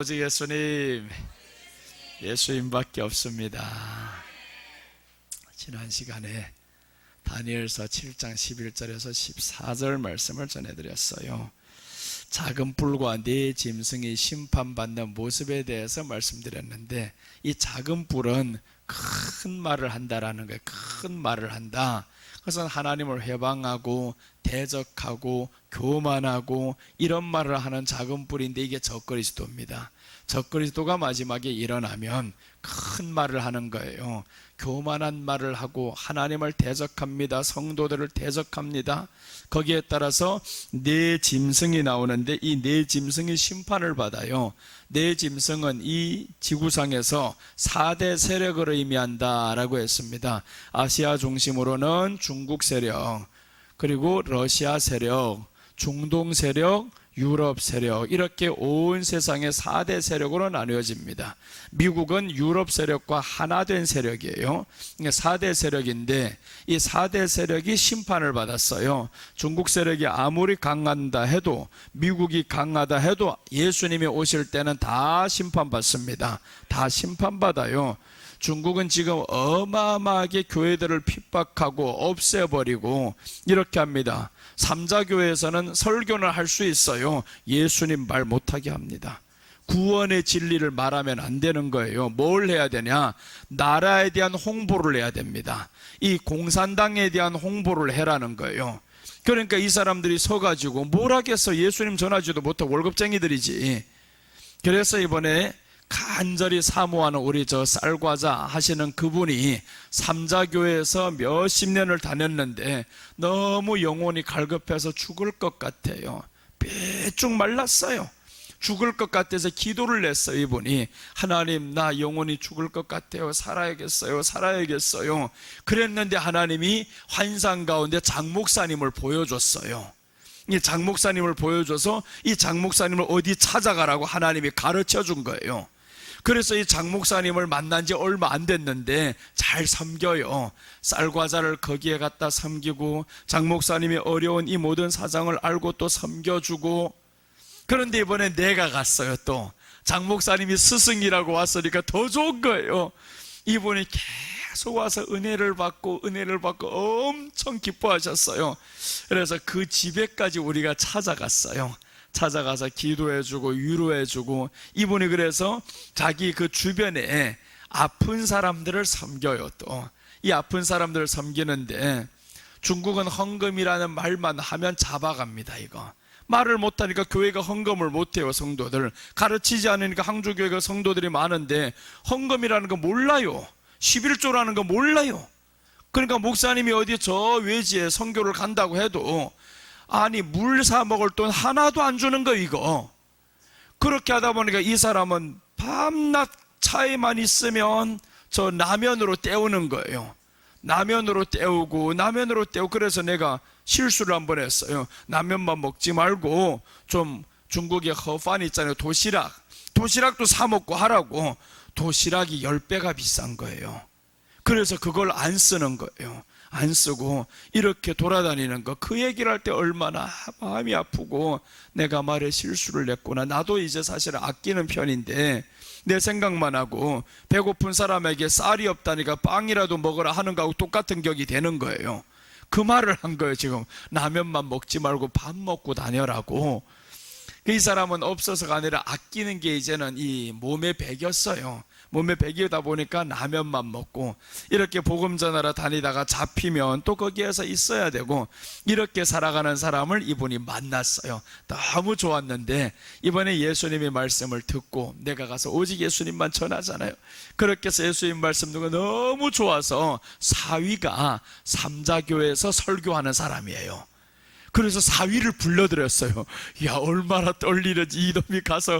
오직 예수님밖에 없습니다. 지난 시간에 다니엘서 7장 11절에서 14절 말씀을 전해드렸어요. 작은 불과 네 짐승이 심판받는 모습에 대해서 말씀드렸는데, 이 작은 불은 큰 말을 한다라는 거예요. 큰 말을 한다. 그것은 하나님을 회방하고 대적하고 교만하고 이런 말을 하는 작은 불인데, 이게 적그리스도입니다. 적그리스도가 마지막에 일어나면 큰 말을 하는 거예요. 교만한 말을 하고 하나님을 대적합니다. 성도들을 대적합니다. 거기에 따라서 네 짐승이 나오는데, 이 네 짐승이 심판을 받아요. 네 짐승은 이 지구상에서 4대 세력을 의미한다라고 했습니다. 아시아 중심으로는 중국 세력, 그리고 러시아 세력, 중동 세력, 유럽 세력, 이렇게 온 세상의 4대 세력으로 나누어집니다. 미국은 유럽 세력과 하나 된 세력이에요. 4대 세력인데, 이 4대 세력이 심판을 받았어요. 중국 세력이 아무리 강한다 해도, 미국이 강하다 해도 예수님이 오실 때는 다 심판받습니다. 다 심판받아요. 중국은 지금 어마어마하게 교회들을 핍박하고 없애버리고 이렇게 합니다. 삼자교회에서는 설교는 할 수 있어요. 예수님 말 못하게 합니다. 구원의 진리를 말하면 안 되는 거예요. 뭘 해야 되냐? 나라에 대한 홍보를 해야 됩니다. 이 공산당에 대한 홍보를 해라는 거예요. 그러니까 이 사람들이 서가지고 뭘 하겠어? 예수님 전하지도 못하고 월급쟁이들이지. 그래서 이번에 간절히 사모하는 우리 저 쌀과자 하시는 그분이 삼자교회에서 몇십 년을 다녔는데 너무 영혼이 갈급해서 죽을 것 같아요. 빼쭉 말랐어요. 죽을 것 같아서 기도를 냈어요. 이분이, 하나님, 나 영혼이 죽을 것 같아요. 살아야겠어요. 그랬는데 하나님이 환상 가운데 장 목사님을 보여줬어요. 이 장 목사님을 보여줘서 이 장 목사님을 어디 찾아가라고 하나님이 가르쳐 준 거예요. 그래서 이 장 목사님을 만난 지 얼마 안 됐는데 잘 섬겨요. 쌀과자를 거기에 갖다 섬기고, 장 목사님이 어려운 이 모든 사정을 알고 또 섬겨주고. 그런데 이번에 내가 갔어요. 또 장 목사님이 스승이라고 왔으니까 더 좋은 거예요. 이분이 계속 와서 은혜를 받고 엄청 기뻐하셨어요. 그래서 그 집에까지 우리가 찾아갔어요. 찾아가서 기도해주고 위로해주고, 이분이 그래서 자기 그 주변에 아픈 사람들을 섬겨요. 또 이 아픈 사람들을 섬기는데, 중국은 헌금이라는 말만 하면 잡아갑니다. 이거 말을 못하니까 교회가 헌금을 못해요. 성도들 가르치지 않으니까 항주교회가 성도들이 많은데 헌금이라는 거 몰라요. 11조라는 거 몰라요. 그러니까 목사님이 어디 저 외지에 선교를 간다고 해도, 아니 물 사 먹을 돈 하나도 안 주는 거 이거. 그렇게 하다 보니까 이 사람은 밤낮 차에만 있으면 저 라면으로 때우는 거예요. 라면으로 때우고. 그래서 내가 실수를 한번 했어요. 라면만 먹지 말고 좀 중국의 허판 있잖아요. 도시락도 사 먹고 하라고. 도시락이 10배가 비싼 거예요. 그래서 그걸 안 쓰는 거예요. 안 쓰고 이렇게 돌아다니는 거, 그 얘기를 할 때 얼마나 마음이 아프고, 내가 말에 실수를 했구나. 나도 이제 사실 아끼는 편인데 내 생각만 하고, 배고픈 사람에게 쌀이 없다니까 빵이라도 먹으라 하는 거하고 똑같은 격이 되는 거예요. 그 말을 한 거예요. 지금 라면만 먹지 말고 밥 먹고 다녀라고. 이 사람은 없어서가 아니라 아끼는 게 이제는 이 몸에 배겼어요. 몸에 배기다 보니까 라면만 먹고, 이렇게 복음 전하러 다니다가 잡히면 또 거기에서 있어야 되고, 이렇게 살아가는 사람을 이분이 만났어요. 너무 좋았는데 이번에 예수님의 말씀을 듣고, 내가 가서 오직 예수님만 전하잖아요. 그렇게 해서 예수님 말씀 듣고 너무 좋아서 사위가 삼자교회에서 설교하는 사람이에요. 그래서 사위를 불러드렸어요. 야, 얼마나 떨리는지. 이놈이 가서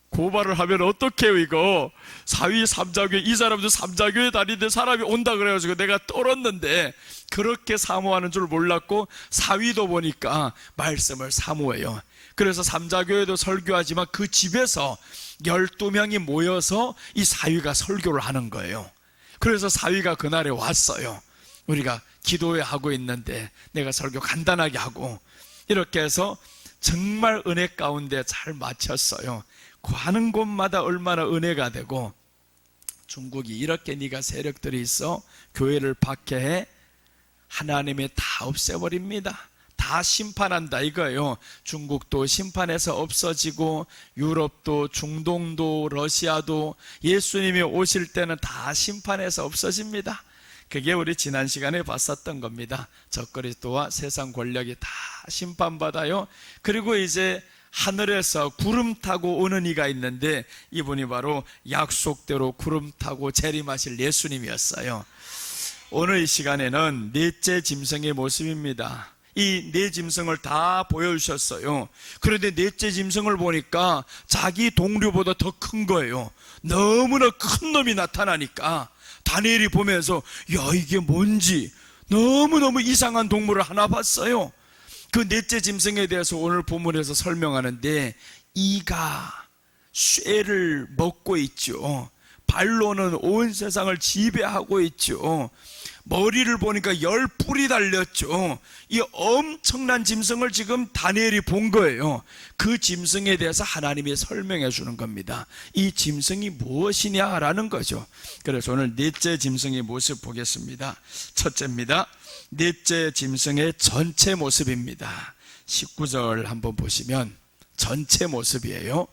고발을 하면 어떡해요 이거. 사위 삼자교회, 이 사람도 삼자교회 다니는데 사람이 온다 그래가지고 내가 떨었는데, 그렇게 사모하는 줄 몰랐고, 사위도 보니까 말씀을 사모해요. 그래서 삼자교회도 설교하지만 그 집에서 12명이 모여서 이 사위가 설교를 하는 거예요. 그래서 사위가 그날에 왔어요. 우리가 기도회 하고 있는데 내가 설교 간단하게 하고, 이렇게 해서 정말 은혜 가운데 잘 마쳤어요. 가는 곳마다 얼마나 은혜가 되고, 중국이 이렇게 네가 세력들이 있어 교회를 박해해 하나님이 다 없애버립니다. 다 심판한다 이거예요. 중국도 심판해서 없어지고, 유럽도, 중동도, 러시아도 예수님이 오실 때는 다 심판해서 없어집니다. 그게 우리 지난 시간에 봤었던 겁니다. 적그리스도와 세상 권력이 다 심판받아요. 그리고 이제 하늘에서 구름 타고 오는 이가 있는데, 이분이 바로 약속대로 구름 타고 재림하실 예수님이었어요. 오늘 이 시간에는 넷째 짐승의 모습입니다. 이 네 짐승을 다 보여주셨어요. 그런데 넷째 짐승을 보니까 자기 동료보다 더 큰 거예요. 너무나 큰 놈이 나타나니까 다니엘이 보면서, 야, 이게 뭔지 너무너무 이상한 동물을 하나 봤어요. 그 넷째 짐승에 대해서 오늘 본문에서 설명하는데, 이가 쇠를 먹고 있죠. 발로는 온 세상을 지배하고 있죠. 머리를 보니까 10뿔이 달렸죠. 이 엄청난 짐승을 지금 다니엘이 본 거예요. 그 짐승에 대해서 하나님이 설명해 주는 겁니다. 이 짐승이 무엇이냐라는 거죠. 그래서 오늘 넷째 짐승의 모습 보겠습니다. 첫째입니다. 넷째 짐승의 전체 모습입니다. 19절 한번 보시면 전체 모습이에요.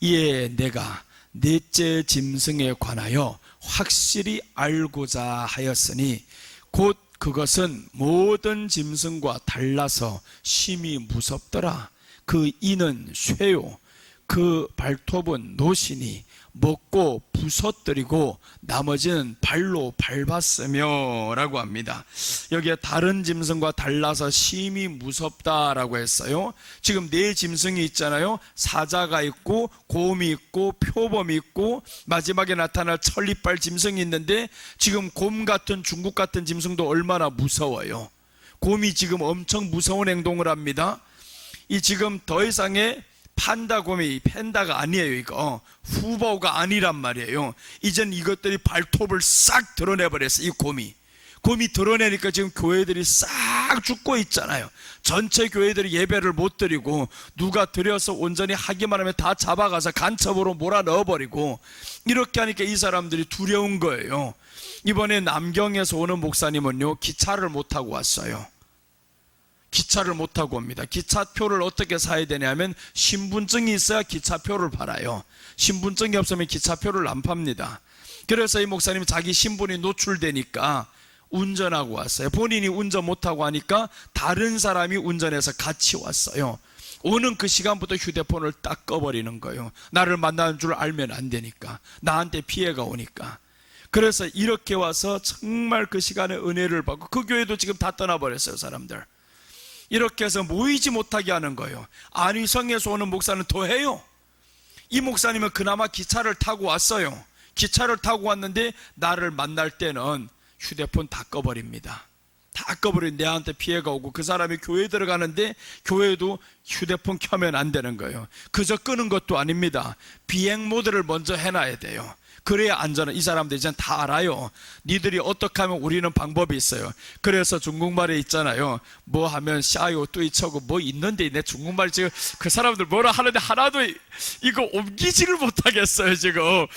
이에 내가 넷째 짐승에 관하여 확실히 알고자 하였으니 곧 그것은 모든 짐승과 달라서 심히 무섭더라. 그 이는 쇠요, 그 발톱은 노시니 먹고 부서뜨리고 나머지는 발로 밟았으며 라고 합니다. 여기에 다른 짐승과 달라서 심히 무섭다라고 했어요. 지금 네 짐승이 있잖아요. 사자가 있고 곰이 있고 표범이 있고 마지막에 나타날 천리빨 짐승이 있는데, 지금 곰 같은 중국 같은 짐승도 얼마나 무서워요. 곰이 지금 엄청 무서운 행동을 합니다. 이 지금 더 이상의 판다곰이 팬다가 아니에요. 이거 후보가 아니란 말이에요. 이젠 이것들이 발톱을 싹 드러내버렸어요. 이 곰이 드러내니까 지금 교회들이 싹 죽고 있잖아요. 전체 교회들이 예배를 못 드리고, 누가 드려서 온전히 하기만 하면 다 잡아가서 간첩으로 몰아 넣어버리고, 이렇게 하니까 이 사람들이 두려운 거예요. 이번에 남경에서 오는 목사님은요, 기차를 못 타고 왔어요. 기차를 못 타고 옵니다. 기차표를 어떻게 사야 되냐면 신분증이 있어야 기차표를 팔아요. 신분증이 없으면 기차표를 안 팝니다. 그래서 이 목사님이 자기 신분이 노출되니까 운전하고 왔어요. 본인이 운전 못하고 하니까 다른 사람이 운전해서 같이 왔어요. 오는 그 시간부터 휴대폰을 딱 꺼버리는 거예요. 나를 만나는 줄 알면 안 되니까, 나한테 피해가 오니까. 그래서 이렇게 와서 정말 그 시간에 은혜를 받고, 그 교회도 지금 다 떠나버렸어요. 사람들 이렇게 해서 모이지 못하게 하는 거예요. 안위성에서 오는 목사는 더 해요. 이 목사님은 그나마 기차를 타고 왔어요. 기차를 타고 왔는데 나를 만날 때는 휴대폰 다 꺼버립니다. 다 꺼버린, 내한테 피해가 오고, 그 사람이 교회 들어가는데 교회도 휴대폰 켜면 안 되는 거예요. 그저 끄는 것도 아닙니다. 비행 모드를 먼저 해놔야 돼요. 그래야 안전한. 이 사람들 이제 다 알아요. 니들이 어떻게 하면 우리는 방법이 있어요. 그래서 중국말에 있잖아요. 뭐 하면 샤요 뚜이쳐고 뭐 있는데, 내 중국말 지금 그 사람들 뭐라 하는데 하나도 이거 옮기지를 못하겠어요. 지금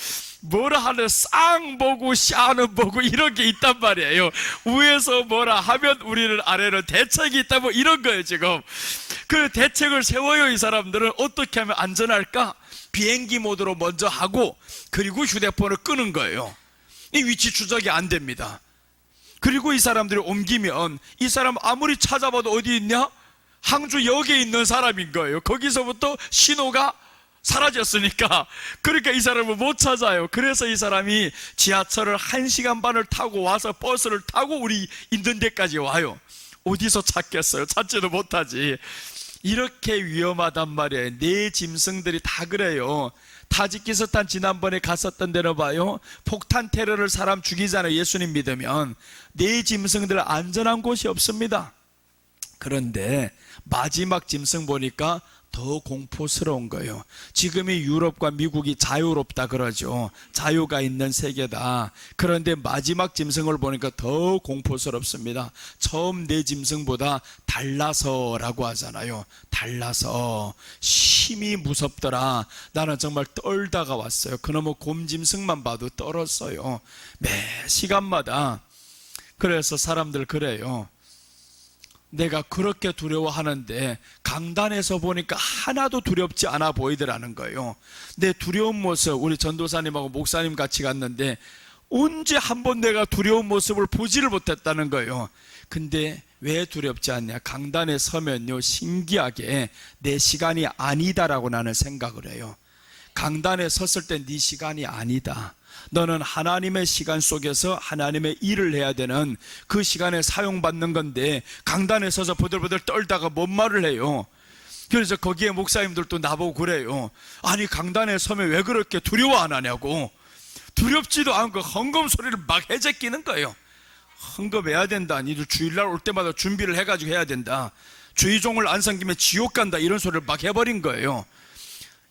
뭐라 하는 쌍 보고 샤는 보고 이런 게 있단 말이에요. 위에서 뭐라 하면 우리는 아래로 대책이 있다, 뭐 이런 거예요. 지금 그 대책을 세워요. 이 사람들은 어떻게 하면 안전할까? 비행기 모드로 먼저 하고, 그리고 휴대폰을 끄는 거예요. 이 위치 추적이 안 됩니다. 그리고 이 사람들이 옮기면, 이 사람 아무리 찾아봐도 어디 있냐? 항주역에 있는 사람인 거예요. 거기서부터 신호가 사라졌으니까. 그러니까 이 사람을 못 찾아요. 그래서 이 사람이 지하철을 1시간 반을 타고 와서 버스를 타고 우리 있는 데까지 와요. 어디서 찾겠어요? 찾지도 못하지. 이렇게 위험하단 말이에요. 네 짐승들이 다 그래요. 타지키스탄 지난번에 갔었던 데로 봐요. 폭탄 테러를 사람 죽이잖아요. 예수님 믿으면. 네 짐승들 안전한 곳이 없습니다. 그런데 마지막 짐승 보니까 더 공포스러운 거예요. 지금의 유럽과 미국이 자유롭다 그러죠. 자유가 있는 세계다. 그런데 마지막 짐승을 보니까 더 공포스럽습니다. 처음 내 짐승보다 달라서라고 하잖아요. 달라서 심히 무섭더라. 나는 정말 떨다가 왔어요. 그놈의 곰짐승만 봐도 떨었어요. 매 시간마다. 그래서 사람들 그래요. 내가 그렇게 두려워하는데 강단에서 보니까 하나도 두렵지 않아 보이더라는 거예요. 내 두려운 모습, 우리 전도사님하고 목사님 같이 갔는데 언제 한번 내가 두려운 모습을 보지를 못했다는 거예요. 근데 왜 두렵지 않냐? 강단에 서면요, 신기하게 내 시간이 아니다라고 나는 생각을 해요. 강단에 섰을 때 네 시간이 아니다. 너는 하나님의 시간 속에서 하나님의 일을 해야 되는 그 시간에 사용받는 건데 강단에 서서 버들버들 떨다가 뭔 말을 해요. 그래서 거기에 목사님들도 나보고 그래요. 아니 강단에 서면 왜 그렇게 두려워 안 하냐고. 두렵지도 않고 헌금 소리를 막 해제끼는 거예요. 헌금해야 된다. 니들 주일날 올 때마다 준비를 해가지고 해야 된다. 주의종을 안 섬기면 지옥 간다. 이런 소리를 막 해버린 거예요.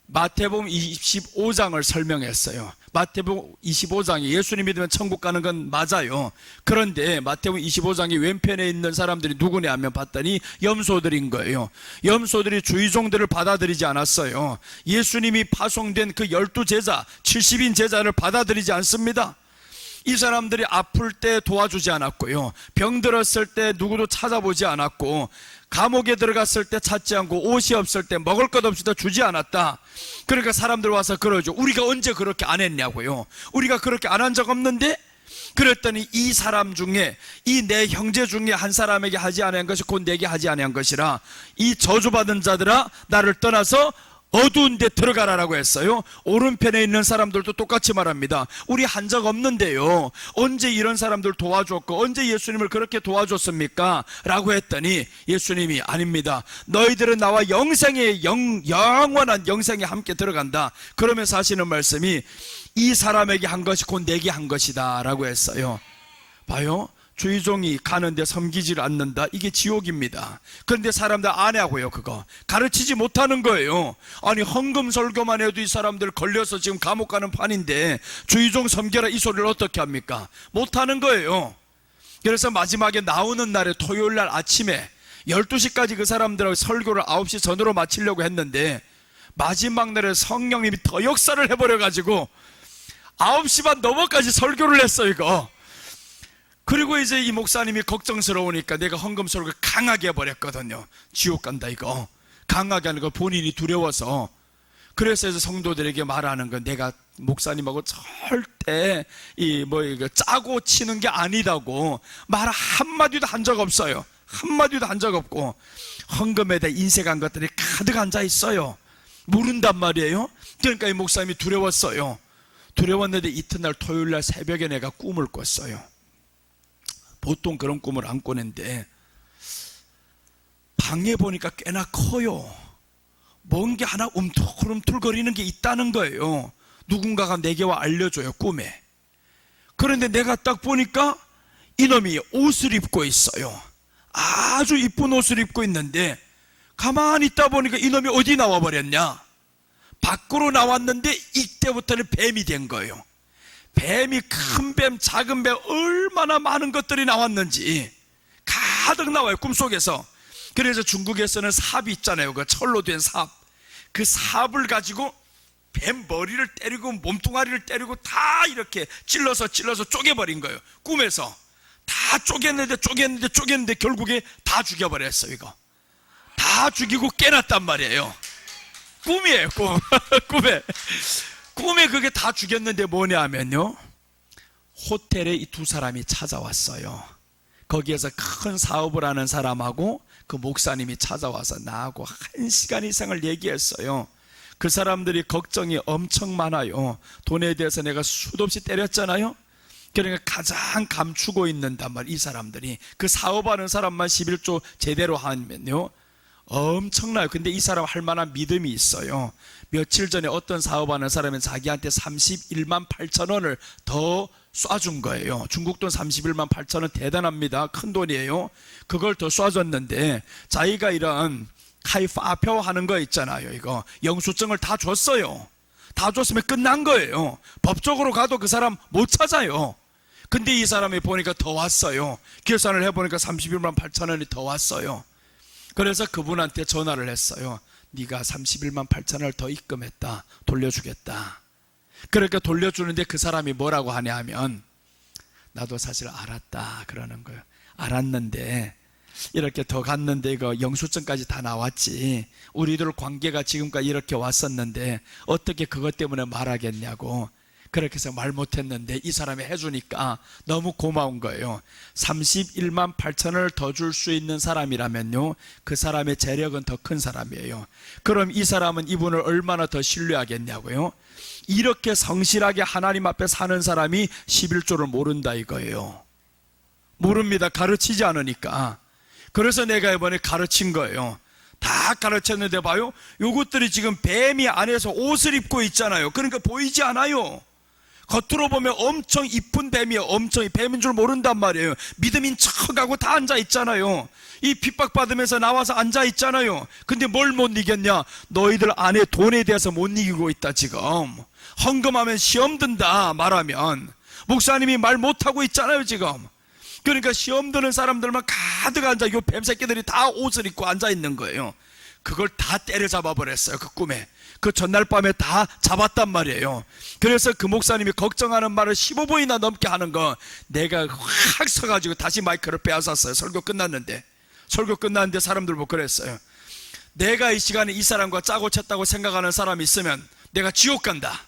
마태복음 25장을 설명했어요. 마태복음 25장이 예수님 믿으면 천국 가는 건 맞아요. 그런데 마태복음 25장이 왼편에 있는 사람들이 누구냐 하면 봤더니 염소들인 거예요. 염소들이 주의종들을 받아들이지 않았어요. 예수님이 파송된 그 12제자 70인 제자를 받아들이지 않습니다. 이 사람들이 아플 때 도와주지 않았고요, 병 들었을 때 누구도 찾아보지 않았고, 감옥에 들어갔을 때 찾지 않고, 옷이 없을 때 먹을 것 없을 때 주지 않았다. 그러니까 사람들 와서 그러죠. 우리가 언제 그렇게 안 했냐고요. 우리가 그렇게 안 한 적 없는데? 그랬더니 이 사람 중에, 이 내 형제 중에 한 사람에게 하지 아니한 것이 곧 내게 하지 아니한 것이라, 이 저주받은 자들아 나를 떠나서 어두운 데 들어가라라고 했어요. 오른편에 있는 사람들도 똑같이 말합니다. 우리 한 적 없는데요, 언제 이런 사람들 도와줬고 언제 예수님을 그렇게 도와줬습니까? 라고 했더니 예수님이 아닙니다. 너희들은 나와 영생의 영원한 영생에 함께 들어간다. 그러면서 하시는 말씀이 이 사람에게 한 것이 곧 내게 한 것이다 라고 했어요. 봐요, 주의종이 가는데 섬기지를 않는다. 이게 지옥입니다. 그런데 사람들 안 하고요. 그거 가르치지 못하는 거예요. 아니 헌금 설교만 해도 이 사람들 걸려서 지금 감옥 가는 판인데 주의종 섬겨라 이 소리를 어떻게 합니까? 못하는 거예요. 그래서 마지막에 나오는 날에 토요일날 아침에 12시까지 그 사람들하고 설교를 9시 전으로 마치려고 했는데 마지막 날에 성령님이 더 역사를 해버려가지고 9시 반 넘어까지 설교를 했어요. 이거. 그리고 이제 이 목사님이 걱정스러우니까 내가 헌금 설교를 강하게 해버렸거든요. 지옥 간다 이거. 강하게 하는 거 본인이 두려워서. 그래서 이제 성도들에게 말하는 건 내가 목사님하고 절대 이거 짜고 치는 게 아니다고 말 한마디도 한 적 없어요. 한마디도 한 적 없고 헌금에 대해 인색한 것들이 가득 앉아 있어요. 모른단 말이에요. 그러니까 이 목사님이 두려웠어요. 두려웠는데 이튿날 토요일날 새벽에 내가 꿈을 꿨어요. 보통 그런 꿈을 안 꾸는데 방에 보니까 꽤나 커요. 뭔 게 하나 움틀움틀거리는 게 있다는 거예요. 누군가가 내게 와 알려줘요, 꿈에. 그런데 내가 딱 보니까 이놈이 옷을 입고 있어요. 아주 이쁜 옷을 입고 있는데 가만히 있다 보니까 이놈이 어디 나와버렸냐? 밖으로 나왔는데 이때부터는 뱀이 된 거예요. 뱀이 큰 뱀, 작은 뱀 얼마나 많은 것들이 나왔는지 가득 나와요, 꿈속에서. 그래서 중국에서는 삽이 있잖아요. 그 철로 된 삽. 그 삽을 가지고 뱀 머리를 때리고 몸뚱아리를 때리고 다 이렇게 찔러서 쪼개버린 거예요. 꿈에서. 다 쪼갰는데 결국에 다 죽여버렸어요. 이거 다 죽이고 깨놨단 말이에요. 꿈이에요, 꿈. 꿈에 그게 다 죽였는데 뭐냐 하면요, 호텔에 이 두 사람이 찾아왔어요. 거기에서 큰 사업을 하는 사람하고 그 목사님이 찾아와서 나하고 1시간 이상을 얘기했어요. 그 사람들이 걱정이 엄청 많아요. 돈에 대해서 내가 수도 없이 때렸잖아요. 그러니까 가장 감추고 있는단 말이에요. 이 사람들이 그 사업하는 사람만 11조 제대로 하면요 엄청나요. 근데 이 사람 할 만한 믿음이 있어요. 며칠 전에 어떤 사업하는 사람은 자기한테 31만 8천 원을 더 쏴준 거예요. 중국 돈 31만 8천 원 대단합니다. 큰 돈이에요. 그걸 더 쏴줬는데 자기가 이런 카이파표 하는 거 있잖아요. 이거 영수증을 다 줬어요. 다 줬으면 끝난 거예요. 법적으로 가도 그 사람 못 찾아요. 근데 이 사람이 보니까 더 왔어요. 계산을 해보니까 31만 8천 원이 더 왔어요. 그래서 그분한테 전화를 했어요. 네가 31만 8천 원을 더 입금했다. 돌려주겠다. 그러니까 돌려주는데 그 사람이 뭐라고 하냐 하면 나도 사실 알았다 그러는 거예요. 알았는데 이렇게 더 갔는데 이거 영수증까지 다 나왔지. 우리들 관계가 지금까지 이렇게 왔었는데 어떻게 그것 때문에 말하겠냐고. 그렇게 해서 말 못했는데 이 사람이 해주니까 너무 고마운 거예요. 31만 8천을 더 줄 수 있는 사람이라면요, 그 사람의 재력은 더 큰 사람이에요. 그럼 이 사람은 이분을 얼마나 더 신뢰하겠냐고요. 이렇게 성실하게 하나님 앞에 사는 사람이 11조를 모른다 이거예요. 모릅니다. 가르치지 않으니까. 그래서 내가 이번에 가르친 거예요. 다 가르쳤는데 봐요, 요것들이 지금 뱀이 안에서 옷을 입고 있잖아요. 그러니까 보이지 않아요. 겉으로 보면 엄청 이쁜 뱀이에요. 엄청 뱀인 줄 모른단 말이에요. 믿음인 척하고 다 앉아 있잖아요. 이 핍박받으면서 나와서 앉아 있잖아요. 근데 뭘 못 이겼냐? 너희들 안에 돈에 대해서 못 이기고 있다. 지금 헌금하면 시험 든다 말하면 목사님이 말 못하고 있잖아요 지금. 그러니까 시험 드는 사람들만 가득 앉아, 요 뱀새끼들이 다 옷을 입고 앉아 있는 거예요. 그걸 다 때려잡아 버렸어요. 그 꿈에, 그 전날 밤에 다 잡았단 말이에요. 그래서 그 목사님이 걱정하는 말을 15분이나 넘게 하는 거 내가 확 서가지고 다시 마이크를 빼앗았어요. 설교 끝났는데 사람들 보고 그랬어요. 내가 이 시간에 이 사람과 짜고 쳤다고 생각하는 사람이 있으면 내가 지옥 간다.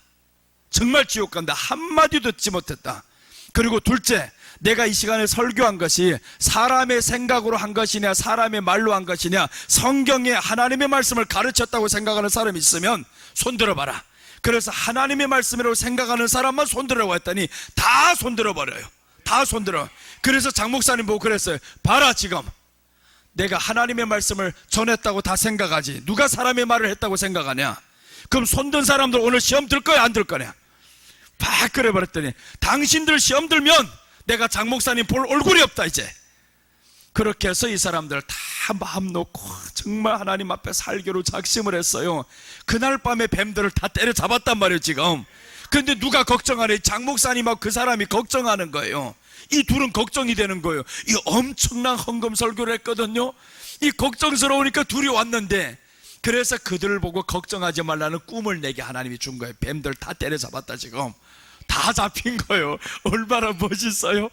정말 지옥 간다. 한마디도 듣지 못했다. 그리고 둘째, 내가 이 시간에 설교한 것이 사람의 생각으로 한 것이냐 사람의 말로 한 것이냐, 성경에 하나님의 말씀을 가르쳤다고 생각하는 사람이 있으면 손 들어봐라. 그래서 하나님의 말씀이라고 생각하는 사람만 손 들으라고 했더니 다 손 들어버려요. 다 손 들어. 그래서 장 목사님 보고 그랬어요. 봐라, 지금 내가 하나님의 말씀을 전했다고 다 생각하지 누가 사람의 말을 했다고 생각하냐. 그럼 손든 사람들 오늘 시험 들 거야 안 들 거냐. 팍 그래 버렸더니 당신들 시험 들면 내가 장 목사님 볼 얼굴이 없다 이제. 그렇게 해서 이 사람들 다 마음 놓고 정말 하나님 앞에 살기로 작심을 했어요. 그날 밤에 뱀들을 다 때려잡았단 말이에요 지금. 근데 누가 걱정하네? 장 목사님하고 그 사람이 걱정하는 거예요. 이 둘은 걱정이 되는 거예요. 이 엄청난 헌금 설교를 했거든요. 이 걱정스러우니까 둘이 왔는데, 그래서 그들을 보고 걱정하지 말라는 꿈을 내게 하나님이 준 거예요. 뱀들 다 때려잡았다 지금. 다 잡힌 거예요. 얼마나 멋있어요.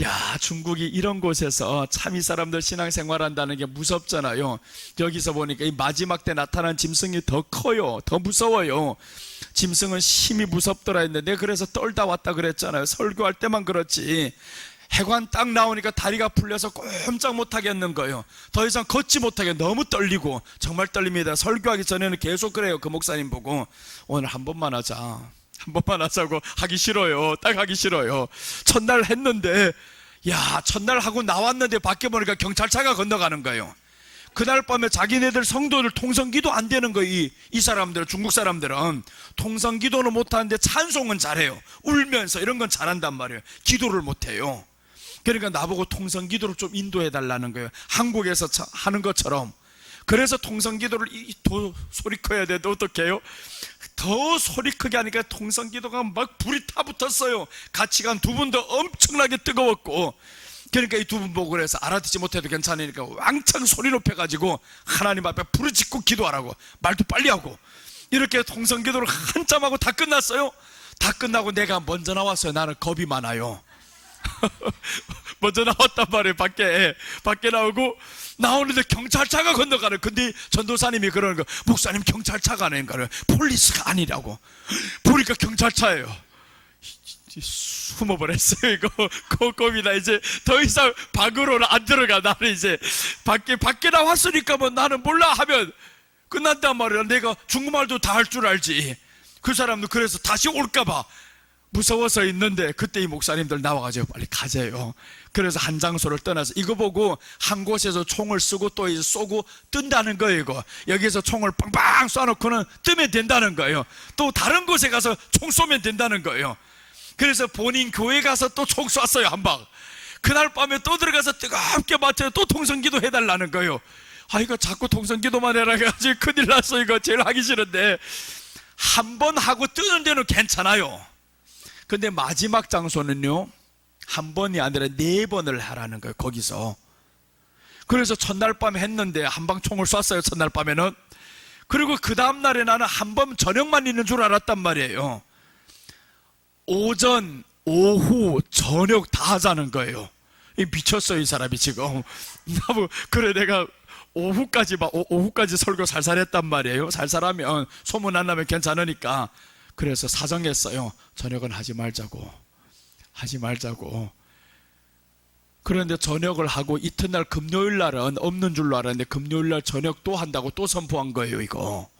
야, 중국이 이런 곳에서 참 이 사람들 신앙생활 한다는 게 무섭잖아요. 여기서 보니까 이 마지막 때 나타난 짐승이 더 커요. 더 무서워요. 짐승은 심히 무섭더라 했는데 그래서 떨다 왔다 그랬잖아요. 설교할 때만 그렇지 해관 딱 나오니까 다리가 풀려서 꼼짝 못하겠는 거예요. 더 이상 걷지 못하게 너무 떨리고. 정말 떨립니다. 설교하기 전에는 계속 그래요. 그 목사님 보고 오늘 한 번만 하자, 한 번만 하자고. 하기 싫어요. 딱 하기 싫어요. 첫날 했는데, 야, 첫날 하고 나왔는데 밖에 보니까 경찰차가 건너가는 거예요. 그날 밤에 자기네들 성도들 통성기도 안 되는 거예요. 이 사람들은, 중국 사람들은 통성기도는 못하는데 찬송은 잘해요. 울면서 이런 건 잘한단 말이에요. 기도를 못해요. 그러니까 나보고 통성기도를 좀 인도해 달라는 거예요. 한국에서 하는 것처럼. 그래서 통성기도를 더 소리 커야 되는데 어떻게 해요? 더 소리 크게 하니까 통성기도가 막 불이 타붙었어요. 같이 간 두 분도 엄청나게 뜨거웠고. 그러니까 이 두 분 보고 그래서 알아듣지 못해도 괜찮으니까 왕창 소리 높여가지고 하나님 앞에 부르짖고 기도하라고, 말도 빨리 하고. 이렇게 통성기도를 한참 하고 다 끝났어요. 다 끝나고 내가 먼저 나왔어요. 나는 겁이 많아요. 먼저 나왔단 말이에요. 밖에 나오는데 경찰차가 건너가는. 근데 전도사님이 그러는 거, 목사님 경찰차가 아닌가요? 폴리스가 아니라고. 보니까 경찰차예요. 숨어버렸어요. 이거 겁니다. 이제 더 이상 방으로는 안 들어가. 나는 이제 밖에 나왔으니까 뭐 나는 몰라 하면 끝난단 말이야. 내가 중국말도 다 할 줄 알지. 그 사람도 그래서 다시 올까봐 무서워서 있는데, 그때 이 목사님들 나와가지고 빨리 가재요. 그래서 한 장소를 떠나서 이거 보고 한 곳에서 총을 쓰고 또 이제 쏘고 뜬다는 거예요. 이거 여기서 총을 빵빵 쏴놓고는 뜨면 된다는 거예요. 또 다른 곳에 가서 총 쏘면 된다는 거예요. 그래서 본인 교회 가서 또 총 쐈어요. 한 방. 그날 밤에 또 들어가서 뜨겁게 맞춰요. 또 통성기도 해달라는 거예요. 이거 자꾸 통성기도만 해라 가지고 큰일 났어. 이거 제일 하기 싫은데 한 번 하고 뜨는 데는 괜찮아요. 근데 마지막 장소는요, 한 번이 아니라 4번을 하라는 거예요, 거기서. 그래서 첫날 밤에 했는데 한 방 총을 쐈어요, 첫날 밤에는. 그리고 그 다음날에 나는 한 번 저녁만 있는 줄 알았단 말이에요. 오전, 오후, 저녁 다 하자는 거예요. 미쳤어요, 이 사람이 지금. 그래, 내가 오후까지 설교 살살 했단 말이에요. 살살하면 소문 안 나면 괜찮으니까. 그래서 사정했어요. 저녁은 하지 말자고. 그런데 저녁을 하고 이튿날 금요일 날은 없는 줄로 알았는데 금요일 날 저녁 또 한다고 또 선포한 거예요, 이거.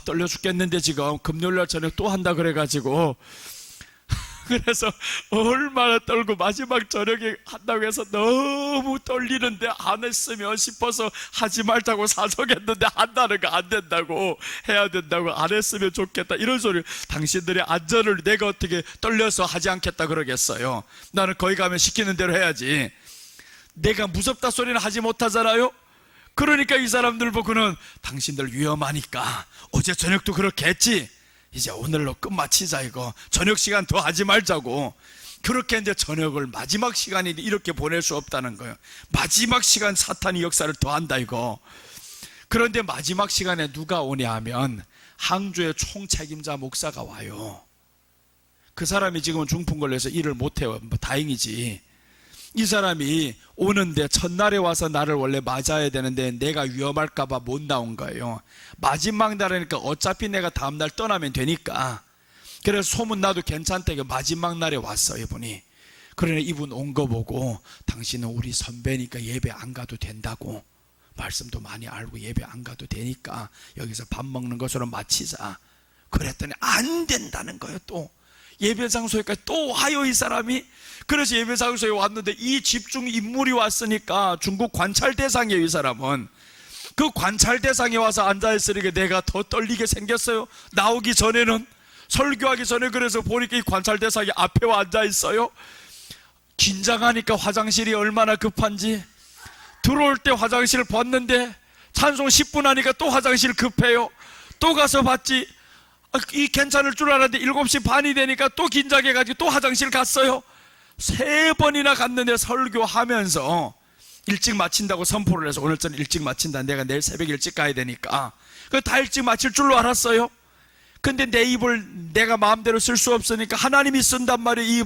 떨려 죽겠는데 지금 금요일 날 저녁 또 한다 그래가지고 그래서 얼마나 떨고 마지막 저녁에 한다고 해서 너무 떨리는데 안 했으면 싶어서 하지 말자고 사정했는데 한다는 거 안 된다고, 해야 된다고, 안 했으면 좋겠다 이런 소리. 당신들의 안전을 내가 어떻게 떨려서 하지 않겠다 그러겠어요. 나는 거기 가면 시키는 대로 해야지. 내가 무섭다 소리는 하지 못하잖아요. 그러니까 이 사람들 보고는 당신들 위험하니까 어제 저녁도 그렇게 했지, 이제 오늘로 끝마치자, 이거 저녁 시간 더 하지 말자고. 그렇게 이제 저녁을 마지막 시간이 이렇게 보낼 수 없다는 거예요. 마지막 시간 사탄이 역사를 더 한다, 이거. 그런데 마지막 시간에 누가 오냐 하면 항주의 총책임자 목사가 와요. 그 사람이 지금은 중풍 걸려서 일을 못해요. 다행이지. 이 사람이 오는데 첫날에 와서 나를 원래 맞아야 되는데 내가 위험할까봐 못 나온 거예요. 마지막 날이니까 어차피 내가 다음날 떠나면 되니까. 그래서 소문나도 괜찮다, 마지막 날에 왔어, 이분이. 그러니 이분 온 거 보고 당신은 우리 선배니까 예배 안 가도 된다고, 말씀도 많이 알고 예배 안 가도 되니까 여기서 밥 먹는 것으로 마치자. 그랬더니 안 된다는 거예요. 또 예배 장소에까지 또 와요, 이 사람이. 그래서 예배 장소에 왔는데 이 집중 인물이 왔으니까 중국 관찰 대상이에요, 이 사람은. 그 관찰 대상에 와서 앉아있으니까 내가 더 떨리게 생겼어요. 나오기 전에는, 설교하기 전에. 그래서 보니까 이 관찰 대상이 앞에 와 앉아있어요. 긴장하니까 화장실이 얼마나 급한지. 들어올 때 화장실을 봤는데 찬송 10분 하니까 또 화장실 급해요. 또 가서 봤지, 이 괜찮을 줄 알았는데 7시 반이 되니까 또 긴장해가지고 또 화장실 갔어요. 3번이나 갔는데 설교하면서 일찍 마친다고 선포를 해서 오늘 저는 일찍 마친다, 내가 내일 새벽 일찍 가야 되니까. 다 일찍 마칠 줄로 알았어요. 근데 내 입을 내가 마음대로 쓸 수 없으니까 하나님이 쓴단 말이에요.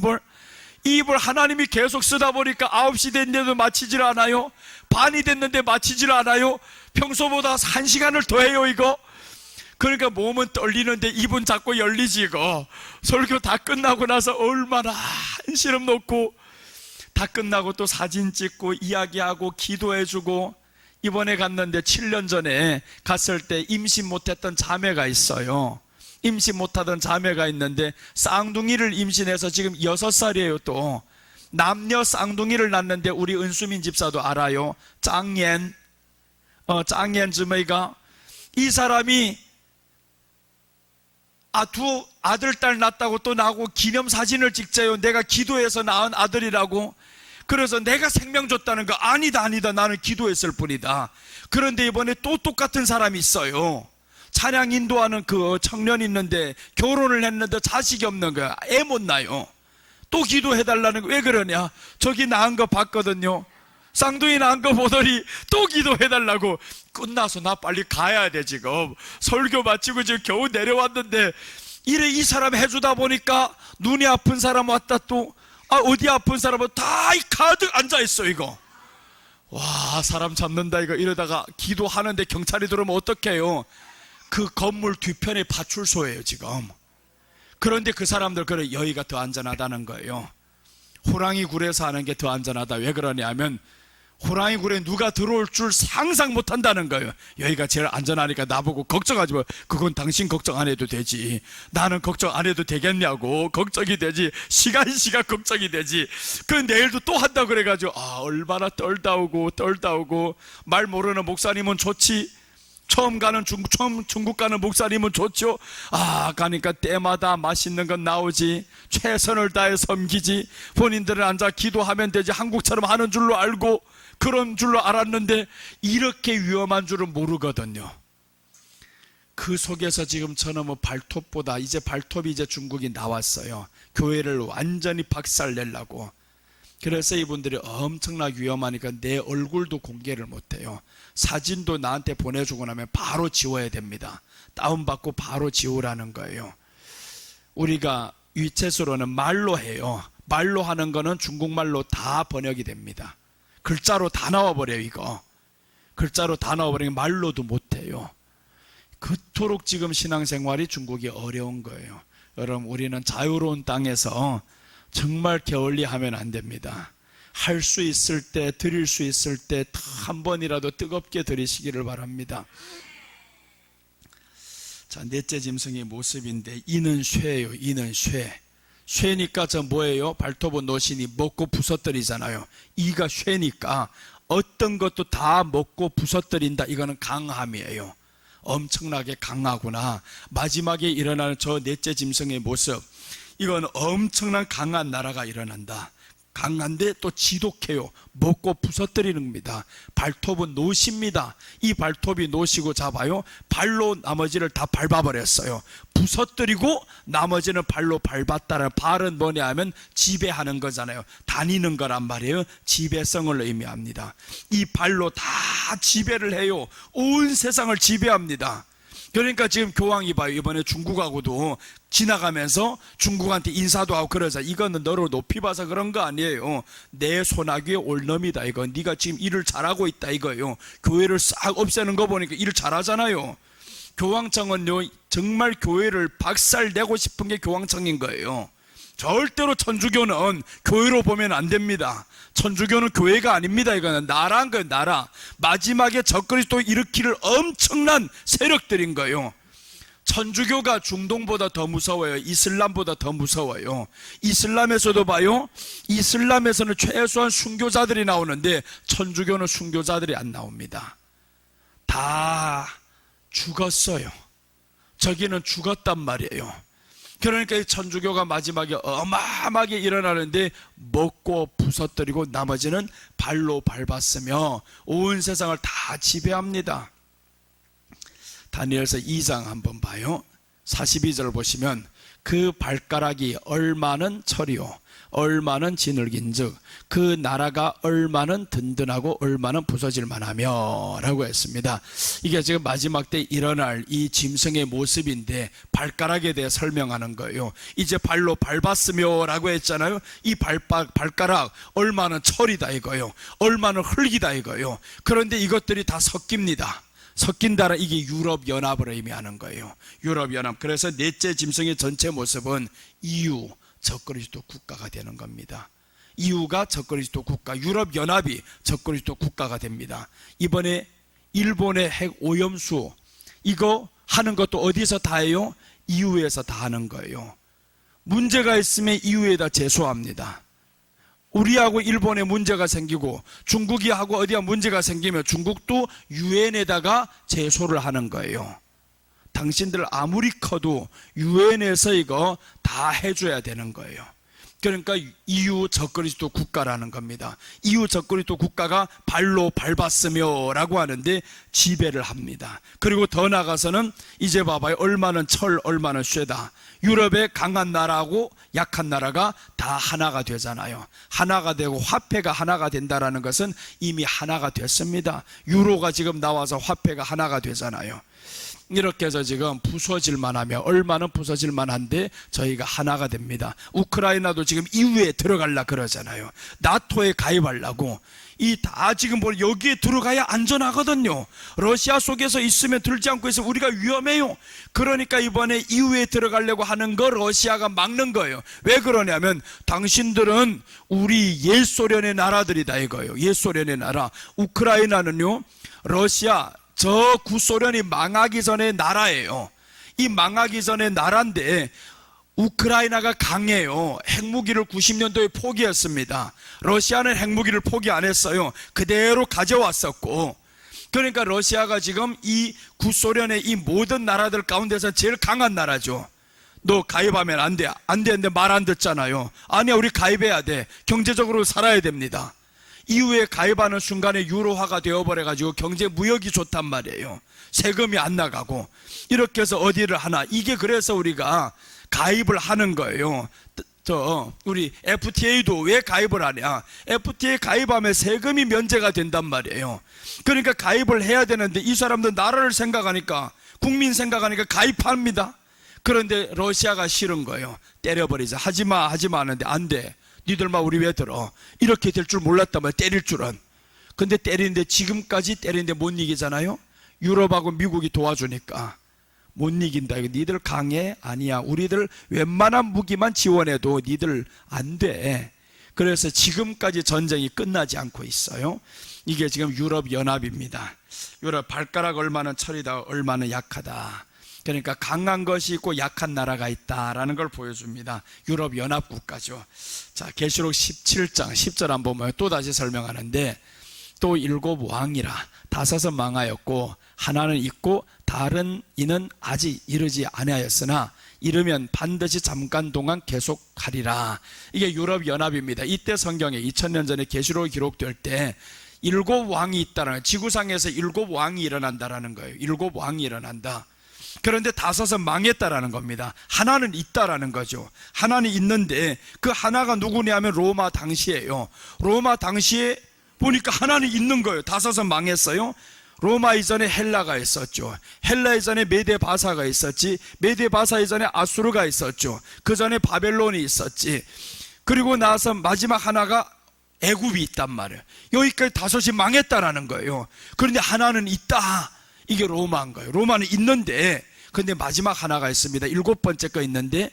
입을 하나님이 계속 쓰다 보니까 9시 됐는데도 마치질 않아요. 반이 됐는데 마치질 않아요. 평소보다 1시간을 더 해요, 이거. 그러니까 몸은 떨리는데 입은 자꾸 열리지, 이거. 설교 다 끝나고 나서 얼마나 한시름 놓고, 다 끝나고 또 사진 찍고 이야기하고 기도해주고. 이번에 갔는데 7년 전에 갔을 때 임신 못했던 자매가 있어요. 임신 못하던 자매가 있는데 쌍둥이를 임신해서 지금 6살이에요. 또 남녀 쌍둥이를 낳는데 우리 은수민 집사도 알아요. 짱옌 즈메이가. 이 사람이 두 아들 딸 낳았다고 또 나하고 기념사진을 찍자요. 내가 기도해서 낳은 아들이라고. 그래서 내가 생명 줬다는 거. 아니다, 나는 기도했을 뿐이다. 그런데 이번에 또 똑같은 사람이 있어요. 찬양 인도하는 그 청년 있는데 결혼을 했는데 자식이 없는 거야. 애 못 낳아요. 또 기도해달라는 거. 왜 그러냐, 저기 낳은 거 봤거든요. 쌍둥이 낳은 거 보더니 또 기도해달라고. 끝나서 나 빨리 가야 돼. 지금 설교 마치고 지금 겨우 내려왔는데 이래 이 사람 해주다 보니까 눈이 아픈 사람 왔다, 또 어디 아픈 사람은 다 가득 앉아있어, 이거. 와, 사람 잡는다, 이거. 이러다가 기도하는데 경찰이 들어오면 어떡해요. 그 건물 뒤편에 파출소예요, 지금. 그런데 그 사람들, 그래, 여기가 더 안전하다는 거예요. 호랑이 굴에서 하는 게 더 안전하다. 왜 그러냐면 호랑이 굴에 누가 들어올 줄 상상 못한다는 거예요. 여기가 제일 안전하니까 나보고 걱정하지 마. 그건 당신 걱정 안 해도 되지. 나는 걱정 안 해도 되겠냐고. 걱정이 되지. 시간 걱정이 되지. 그 내일도 또 한다 그래가지고 얼마나 떨다오고. 말 모르는 목사님은 좋지. 처음 중국 가는 목사님은 좋죠. 가니까 때마다 맛있는 건 나오지. 최선을 다해 섬기지. 본인들은 앉아 기도하면 되지. 한국처럼 하는 줄로 알고. 그런 줄로 알았는데 이렇게 위험한 줄은 모르거든요. 그 속에서 지금 저는 발톱보다 이제 발톱이 이제 중국이 나왔어요. 교회를 완전히 박살내려고. 그래서 이분들이 엄청나게 위험하니까 내 얼굴도 공개를 못해요. 사진도 나한테 보내주고 나면 바로 지워야 됩니다. 다운받고 바로 지우라는 거예요. 우리가 위챗으로는 말로 해요. 말로 하는 거는 중국말로 다 번역이 됩니다. 글자로 다 나와버려요. 이거 글자로 다 나와버리면 말로도 못해요. 그토록 지금 신앙생활이 중국이 어려운 거예요. 여러분, 우리는 자유로운 땅에서 정말 게을리하면 안 됩니다. 할 수 있을 때, 드릴 수 있을 때 한 번이라도 뜨겁게 드리시기를 바랍니다. 자, 넷째 짐승의 모습인데 이는 쇠예요. 이는 쇠. 쇠니까 저 뭐예요? 발톱은 노시니 먹고 부서뜨리잖아요. 이가 쇠니까 어떤 것도 다 먹고 부서뜨린다. 이거는 강함이에요. 엄청나게 강하구나. 마지막에 일어나는 저 넷째 짐승의 모습, 이건 엄청난 강한 나라가 일어난다. 강한데 또 지독해요. 먹고 부서뜨리는 겁니다. 발톱은 노십니다. 이 발톱이 노시고 잡아요. 발로 나머지를 다 밟아버렸어요. 부서뜨리고 나머지는 발로 밟았다는, 발은 뭐냐 하면 지배하는 거잖아요. 다니는 거란 말이에요. 지배성을 의미합니다. 이 발로 다 지배를 해요. 온 세상을 지배합니다. 그러니까 지금 교황이 봐요. 이번에 중국하고도 지나가면서 중국한테 인사도 하고 그러자. 이거는 너를 높이 봐서 그런 거 아니에요. 내 손아귀에 올 놈이다 이거. 네가 지금 일을 잘하고 있다 이거예요. 교회를 싹 없애는 거 보니까 일을 잘하잖아요. 교황청은요, 정말 교회를 박살내고 싶은 게 교황청인 거예요. 절대로 천주교는 교회로 보면 안 됩니다. 천주교는 교회가 아닙니다. 이거는 나라인 거예요. 나라. 마지막에 적그리스도 일으키를 엄청난 세력들인 거예요. 천주교가 중동보다 더 무서워요. 이슬람보다 더 무서워요. 이슬람에서도 봐요. 이슬람에서는 최소한 순교자들이 나오는데 천주교는 순교자들이 안 나옵니다. 다 죽었어요. 저기는 죽었단 말이에요. 그러니까 이 천주교가 마지막에 어마어마하게 일어나는데 먹고 부서뜨리고 나머지는 발로 밟았으며 온 세상을 다 지배합니다. 다니엘서 2장 한번 봐요. 42절 보시면 그 발가락이 얼마는 철이요 얼마는 지늘긴즉 그 나라가 얼마는 든든하고 얼마는 부서질 만하며 라고 했습니다. 이게 지금 마지막 때 일어날 이 짐승의 모습인데 발가락에 대해 설명하는 거예요. 이제 발로 밟았으며 라고 했잖아요. 이 발가락 얼마는 철이다 이거예요. 얼마는 흙이다 이거예요. 그런데 이것들이 다 섞입니다. 섞인다는, 이게 유럽연합을 의미하는 거예요. 유럽연합. 그래서 넷째 짐승의 전체 모습은 EU 적그리스도 국가가 되는 겁니다. EU가 적그리스도 국가, 유럽연합이 적그리스도 국가가 됩니다. 이번에 일본의 핵 오염수 이거 하는 것도 어디서 다 해요? EU에서 다 하는 거예요. 문제가 있으면 EU에다 제소합니다. 우리하고 일본에 문제가 생기고 중국이 하고 어디가 문제가 생기면 중국도 유엔에다가 제소를 하는 거예요. 당신들 아무리 커도 유엔에서 이거 다 해줘야 되는 거예요. 그러니까 EU 적그리스도 국가라는 겁니다. EU 적그리스도 국가가 발로 밟았으며 라고 하는데 지배를 합니다. 그리고 더 나가서는 이제 봐봐요. 얼마는 철 얼마는 쇠다. 유럽의 강한 나라하고 약한 나라가 다 하나가 되잖아요. 하나가 되고 화폐가 하나가 된다는 것은 이미 하나가 됐습니다. 유로가 지금 나와서 화폐가 하나가 되잖아요. 이렇게 해서 지금 부서질만 하며 얼마는 부서질만 한데 저희가 하나가 됩니다. 우크라이나도 지금 EU에 들어가려 그러잖아요. 나토에 가입하려고. 이 다 지금 뭐 여기에 들어가야 안전하거든요. 러시아 속에서 있으면 들지 않고 있으면 우리가 위험해요. 그러니까 이번에 EU에 들어가려고 하는 거 러시아가 막는 거예요. 왜 그러냐면 당신들은 우리 옛소련의 나라들이다 이거예요. 옛소련의 나라. 우크라이나는요, 러시아 저 구소련이 망하기 전의 나라예요. 이 망하기 전의 나라인데 우크라이나가 강해요. 핵무기를 90년도에 포기했습니다. 러시아는 핵무기를 포기 안 했어요. 그대로 가져왔었고. 그러니까 러시아가 지금 이 구소련의 이 모든 나라들 가운데서 제일 강한 나라죠. 너 가입하면 안 돼. 안 되는데 말 안 듣잖아요. 아니야, 우리 가입해야 돼. 경제적으로 살아야 됩니다. 이후에 가입하는 순간에 유로화가 되어버려가지고 경제 무역이 좋단 말이에요. 세금이 안 나가고. 이렇게 해서 어디를 하나. 이게 그래서 우리가 가입을 하는 거예요. 우리 FTA도 왜 가입을 하냐. FTA 가입하면 세금이 면제가 된단 말이에요. 그러니까 가입을 해야 되는데 이 사람들 나라를 생각하니까, 국민 생각하니까 가입합니다. 그런데 러시아가 싫은 거예요. 때려버리자. 하지마 하는데 안 돼. 니들만 우리 왜 들어. 이렇게 될 줄 몰랐단 말이야. 때릴 줄은. 근데 때리는데, 지금까지 때리는데 못 이기잖아요. 유럽하고 미국이 도와주니까 못 이긴다. 이거 니들 강해? 아니야. 우리들 웬만한 무기만 지원해도 니들 안 돼. 그래서 지금까지 전쟁이 끝나지 않고 있어요. 이게 지금 유럽연합입니다. 유럽 발가락 얼마는 철이다, 얼마는 약하다. 그러니까 강한 것이 있고 약한 나라가 있다라는 걸 보여줍니다. 유럽연합 국가죠. 자, 계시록 17장 10절 한번 보면 또 다시 설명하는데, 또 7 왕이라 5은 망하였고 하나는 있고 다른 이는 아직 이르지 아니하였으나 이르면 반드시 잠깐 동안 계속하리라. 이게 유럽연합입니다. 이때 성경에 2000년 전에 계시록이 기록될 때 7 왕이 있다는 거예요. 지구상에서 7 왕이 일어난다라는 거예요. 7 왕이 일어난다. 그런데 5은 망했다라는 겁니다. 하나는 있다라는 거죠. 하나는 있는데 그 하나가 누구냐면 로마 당시예요. 로마 당시에 보니까 하나는 있는 거예요. 5은 망했어요. 로마 이전에 헬라가 있었죠. 헬라 이전에 메데 바사가 있었지. 메데 바사 이전에 아수르가 있었죠. 그 전에 바벨론이 있었지. 그리고 나서 마지막 하나가 애굽이 있단 말이에요. 여기까지 5이 망했다라는 거예요. 그런데 하나는 있다. 이게 로마인 거예요. 로마는 있는데, 근데 마지막 하나가 있습니다. 7번째 거 있는데,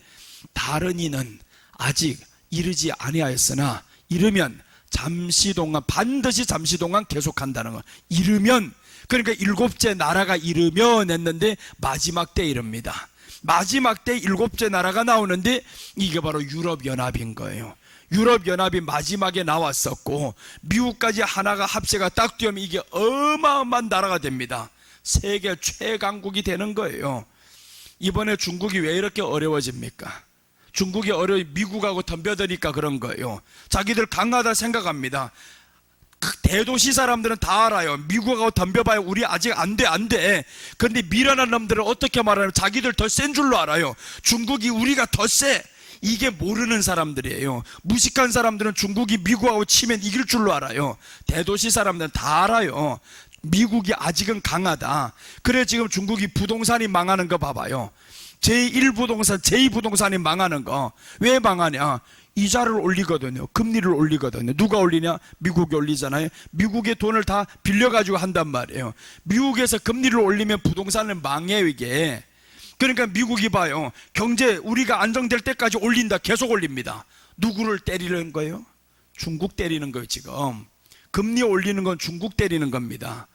다른 이는 아직 이르지 아니하였으나 이르면 잠시 동안, 반드시 잠시 동안 계속한다는 거. 이르면, 그러니까 7째 나라가 이르면 했는데 마지막 때 이릅니다. 마지막 때 7째 나라가 나오는데 이게 바로 유럽연합인 거예요. 유럽연합이 마지막에 나왔었고 미국까지 하나가 합세가 딱 되면 이게 어마어마한 나라가 됩니다. 세계 최강국이 되는 거예요. 이번에 중국이 왜 이렇게 어려워집니까? 중국이 미국하고 덤벼드니까 그런 거예요. 자기들 강하다 생각합니다. 대도시 사람들은 다 알아요. 미국하고 덤벼봐야 우리 아직 안 돼. 그런데 미련한 놈들은 어떻게 말하냐면 자기들 더 센 줄로 알아요. 중국이 우리가 더 세. 이게 모르는 사람들이에요. 무식한 사람들은 중국이 미국하고 치면 이길 줄로 알아요. 대도시 사람들은 다 알아요. 미국이 아직은 강하다. 그래 지금 중국이 부동산이 망하는 거 봐봐요. 제1부동산, 제2부동산이 망하는 거. 왜 망하냐? 이자를 올리거든요. 금리를 올리거든요. 누가 올리냐? 미국이 올리잖아요. 미국의 돈을 다 빌려가지고 한단 말이에요. 미국에서 금리를 올리면 부동산은 망해요, 이게. 그러니까 미국이 봐요. 경제 우리가 안정될 때까지 올린다. 계속 올립니다. 누구를 때리는 거예요? 중국 때리는 거예요, 지금. 금리 올리는 건 중국 때리는 겁니다.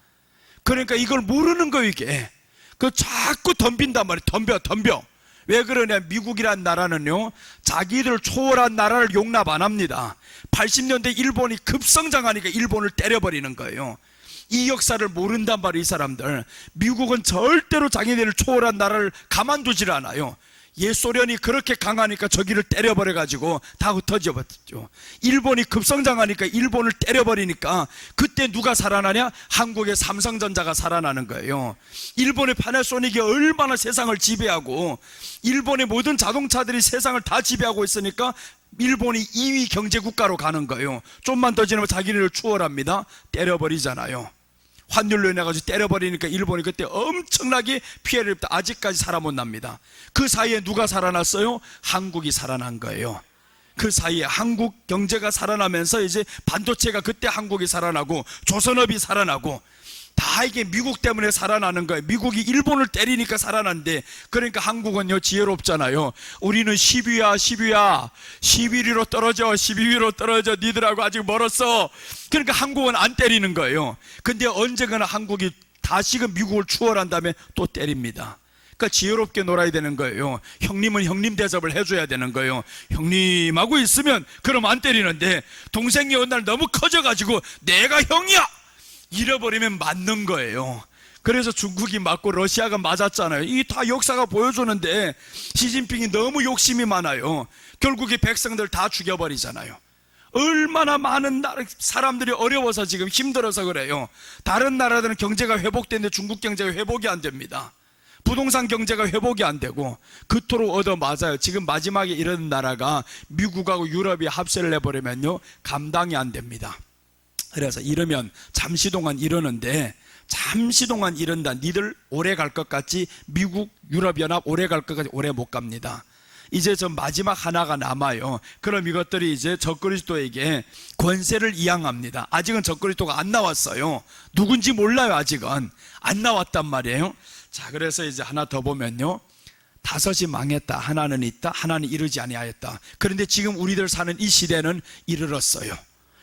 그러니까 이걸 모르는 거예요, 이게. 그 자꾸 덤빈단 말이에요. 덤벼. 왜 그러냐? 미국이란 나라는요, 자기들 초월한 나라를 용납 안 합니다. 80년대 일본이 급성장하니까 일본을 때려버리는 거예요. 이 역사를 모른단 말이에요, 이 사람들. 미국은 절대로 자기네를 초월한 나라를 가만두질 않아요. 옛소련이 그렇게 강하니까 저기를 때려버려가지고 다 흩어져 버렸죠. 일본이 급성장하니까 일본을 때려버리니까 그때 누가 살아나냐? 한국의 삼성전자가 살아나는 거예요. 일본의 파나소닉이 얼마나 세상을 지배하고 일본의 모든 자동차들이 세상을 다 지배하고 있으니까 일본이 2위 경제국가로 가는 거예요. 좀만 더 지나면 자기네를 추월합니다. 때려버리잖아요. 환율로 인해가지고 때려버리니까 일본이 그때 엄청나게 피해를 입다. 아직까지 살아 못 납니다. 그 사이에 누가 살아났어요? 한국이 살아난 거예요. 그 사이에 한국 경제가 살아나면서 이제 반도체가 그때 한국이 살아나고 조선업이 살아나고 다 이게 미국 때문에 살아나는 거예요. 미국이 일본을 때리니까 살아난데, 그러니까 한국은요 지혜롭잖아요. 우리는 10위야 11위로 떨어져, 12위로 떨어져, 니들하고 아직 멀었어. 그러니까 한국은 안 때리는 거예요. 근데 언젠가는 한국이 다시금 미국을 추월한 다음에 또 때립니다. 그러니까 지혜롭게 놀아야 되는 거예요. 형님은 형님 대접을 해줘야 되는 거예요. 형님하고 있으면 그럼 안 때리는데, 동생이 어느 날 너무 커져가지고 내가 형이야 잃어버리면 맞는 거예요. 그래서 중국이 맞고 러시아가 맞았잖아요. 이 다 역사가 보여주는데 시진핑이 너무 욕심이 많아요. 결국에 백성들 다 죽여버리잖아요. 얼마나 많은 사람들이 어려워서 지금 힘들어서 그래요. 다른 나라들은 경제가 회복되는데 중국 경제가 회복이 안 됩니다. 부동산 경제가 회복이 안 되고 그토록 얻어맞아요. 지금 마지막에 이런 나라가 미국하고 유럽이 합세를 해버리면요 감당이 안 됩니다. 그래서 이러면 잠시 동안 이러는데, 잠시 동안 이런다. 니들 오래 갈 것 같지? 미국, 유럽연합 오래 갈 것 같지? 오래 못 갑니다. 이제 저 마지막 하나가 남아요. 그럼 이것들이 이제 적그리스도에게 권세를 이양합니다. 아직은 적그리스도가 안 나왔어요. 누군지 몰라요. 아직은 안 나왔단 말이에요. 자, 그래서 이제 하나 더 보면요, 다섯이 망했다. 하나는 있다. 하나는 이르지 아니하였다. 그런데 지금 우리들 사는 이 시대는 이르렀어요.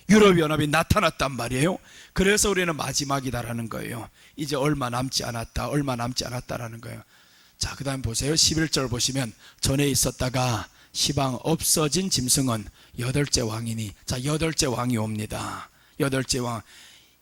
유럽연합이 나타났단 말이에요. 그래서 우리는 마지막이다라는 거예요. 이제 얼마 남지 않았다, 얼마 남지 않았다라는 거예요. 자, 그 다음 보세요. 11절 보시면, 전에 있었다가 시방 없어진 짐승은 여덟째 왕이니. 자, 여덟째 왕이 옵니다. 여덟째 왕.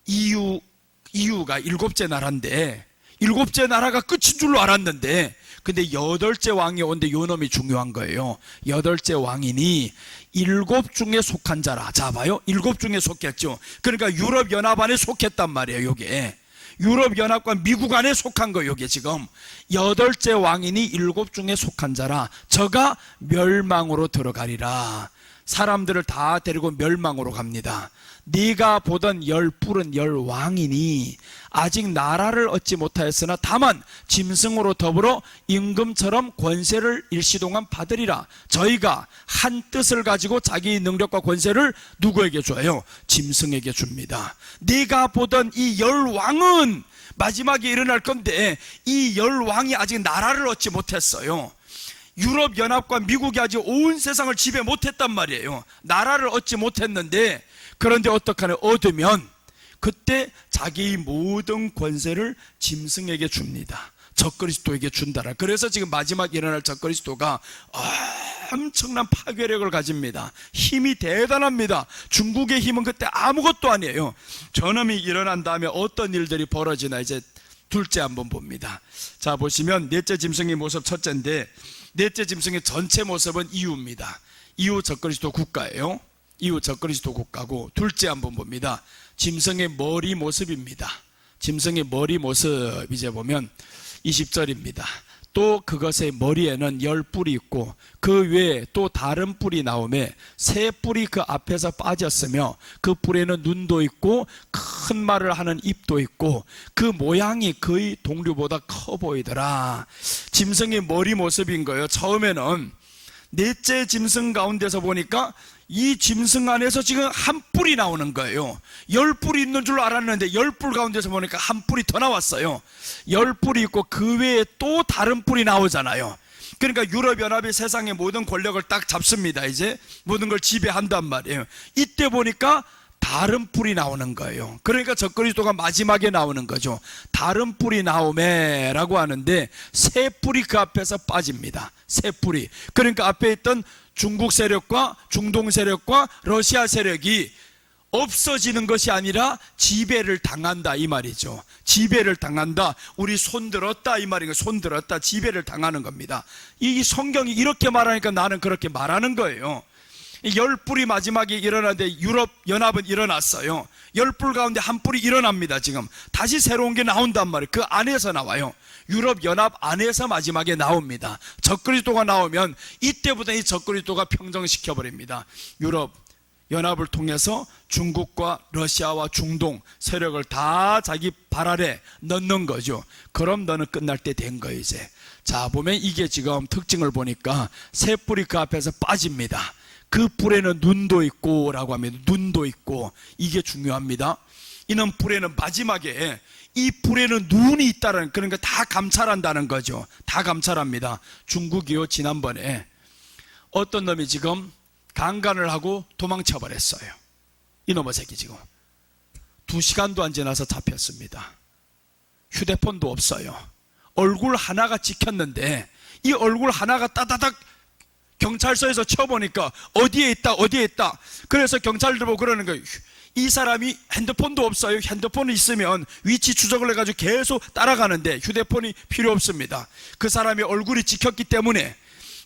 이유가 일곱째 나라인데, 일곱째 나라가 끝인 줄로 알았는데, 근데 여덟째 왕이 오는데 요 놈이 중요한 거예요. 여덟째 왕이니 일곱 중에 속한 자라. 자, 봐요. 일곱 중에 속했죠. 그러니까 유럽연합 안에 속했단 말이에요. 요게 유럽연합과 미국 안에 속한 거예요. 요게 지금 여덟째 왕이니 일곱 중에 속한 자라. 저가 멸망으로 들어가리라. 사람들을 다 데리고 멸망으로 갑니다. 네가 보던 열 뿔은 열 왕이니 아직 나라를 얻지 못하였으나 다만 짐승으로 더불어 임금처럼 권세를 일시동안 받으리라. 저희가 한 뜻을 가지고 자기 능력과 권세를 누구에게 줘요? 짐승에게 줍니다. 네가 보던 이 열 왕은 마지막에 일어날 건데, 이 열 왕이 아직 나라를 얻지 못했어요. 유럽연합과 미국이 아직 온 세상을 지배 못했단 말이에요. 나라를 얻지 못했는데, 그런데 어떡하냐, 얻으면 그때 자기 모든 권세를 짐승에게 줍니다. 적그리스도에게 준다라. 그래서 지금 마지막 일어날 적그리스도가 엄청난 파괴력을 가집니다. 힘이 대단합니다. 중국의 힘은 그때 아무것도 아니에요. 저놈이 일어난 다음에 어떤 일들이 벌어지나 이제 둘째 한번 봅니다. 자, 보시면 넷째 짐승의 모습 첫째인데, 넷째 짐승의 전체 모습은 이후입니다. 이후 적그리스도 국가예요. 이후 적그리스도 국가고, 둘째 한번 봅니다. 짐승의 머리 모습입니다. 짐승의 머리 모습 이제 보면 20절입니다. 또 그것의 머리에는 열 뿔이 있고 그 외에 또 다른 뿔이 나오매 새 뿔이 그 앞에서 빠졌으며 그 뿔에는 눈도 있고 큰 말을 하는 입도 있고 그 모양이 거의 동류보다 커 보이더라. 짐승의 머리 모습인 거예요. 처음에는 넷째 짐승 가운데서 보니까 이 짐승 안에서 지금 한 뿔이 나오는 거예요. 열 뿔이 있는 줄 알았는데 열 뿔 가운데서 보니까 한 뿔이 더 나왔어요. 열 뿔이 있고 그 외에 또 다른 뿔이 나오잖아요. 그러니까 유럽연합이 세상의 모든 권력을 딱 잡습니다. 이제 모든 걸 지배한단 말이에요. 이때 보니까 다른 뿔이 나오는 거예요. 그러니까 적그리스도가 마지막에 나오는 거죠. 다른 뿔이 나오매라고 하는데 새 뿔이 그 앞에서 빠집니다. 새 뿔이. 그러니까 앞에 있던 중국 세력과 중동 세력과 러시아 세력이 없어지는 것이 아니라 지배를 당한다 이 말이죠. 지배를 당한다. 우리 손들었다 이 말인 거예요. 손들었다. 지배를 당하는 겁니다. 이 성경이 이렇게 말하니까 나는 그렇게 말하는 거예요. 열 뿔이 마지막에 일어나는데 유럽연합은 일어났어요. 열 뿔 가운데 한 뿔이 일어납니다. 지금 다시 새로운 게 나온단 말이에요. 그 안에서 나와요. 유럽연합 안에서 마지막에 나옵니다. 적그리스도가 나오면 이때부터 이 적그리스도가 평정시켜버립니다. 유럽연합을 통해서 중국과 러시아와 중동 세력을 다 자기 발 아래 넣는 거죠. 그럼 너는 끝날 때 된 거예요 이제. 자, 보면 이게 지금 특징을 보니까 새 뿔이 그 앞에서 빠집니다. 그 뿔에는 눈도 있고 라고 합니다. 눈도 있고. 이게 중요합니다. 이는 뿔에는 마지막에 이 뿔에는 눈이 있다는, 그러니까 다 감찰한다는 거죠. 다 감찰합니다. 중국이요, 지난번에 어떤 놈이 지금 강간을 하고 도망쳐 버렸어요. 이놈의 새끼 지금 2시간도 안 지나서 잡혔습니다. 휴대폰도 없어요. 얼굴 하나가 찍혔는데 이 얼굴 하나가 따다닥 경찰서에서 쳐보니까 어디에 있다. 그래서 경찰들 보고 그러는 거예요. 이 사람이 핸드폰도 없어요. 핸드폰이 있으면 위치 추적을 해가지고 계속 따라가는데 휴대폰이 필요 없습니다. 그 사람의 얼굴이 찍혔기 때문에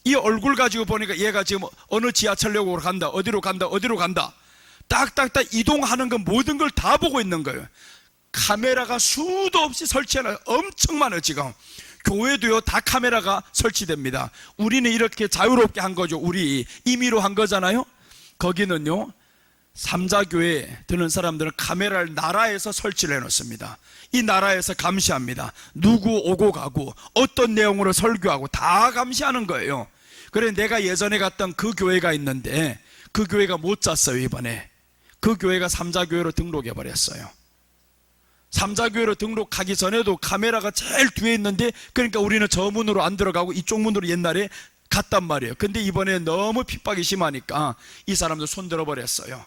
이 얼굴 가지고 보니까 얘가 지금 어느 지하철역으로 간다, 어디로 간다. 딱딱딱 이동하는 건 모든 걸 다 보고 있는 거예요. 카메라가 수도 없이 설치해놔요. 엄청 많아요. 지금 교회도요 다 카메라가 설치됩니다. 우리는 이렇게 자유롭게 한 거죠. 우리 임의로 한 거잖아요. 거기는요 삼자교회 드는 사람들은 카메라를 나라에서 설치를 해놓습니다. 이 나라에서 감시합니다. 누구 오고 가고 어떤 내용으로 설교하고 다 감시하는 거예요. 그래 내가 예전에 갔던 그 교회가 있는데 그 교회가 못 잤어요. 이번에 그 교회가 삼자교회로 등록해 버렸어요. 삼자교회로 등록하기 전에도 카메라가 제일 뒤에 있는데, 그러니까 우리는 저 문으로 안 들어가고 이쪽 문으로 옛날에 갔단 말이에요. 근데 이번에 너무 핍박이 심하니까 이 사람들 손들어 버렸어요.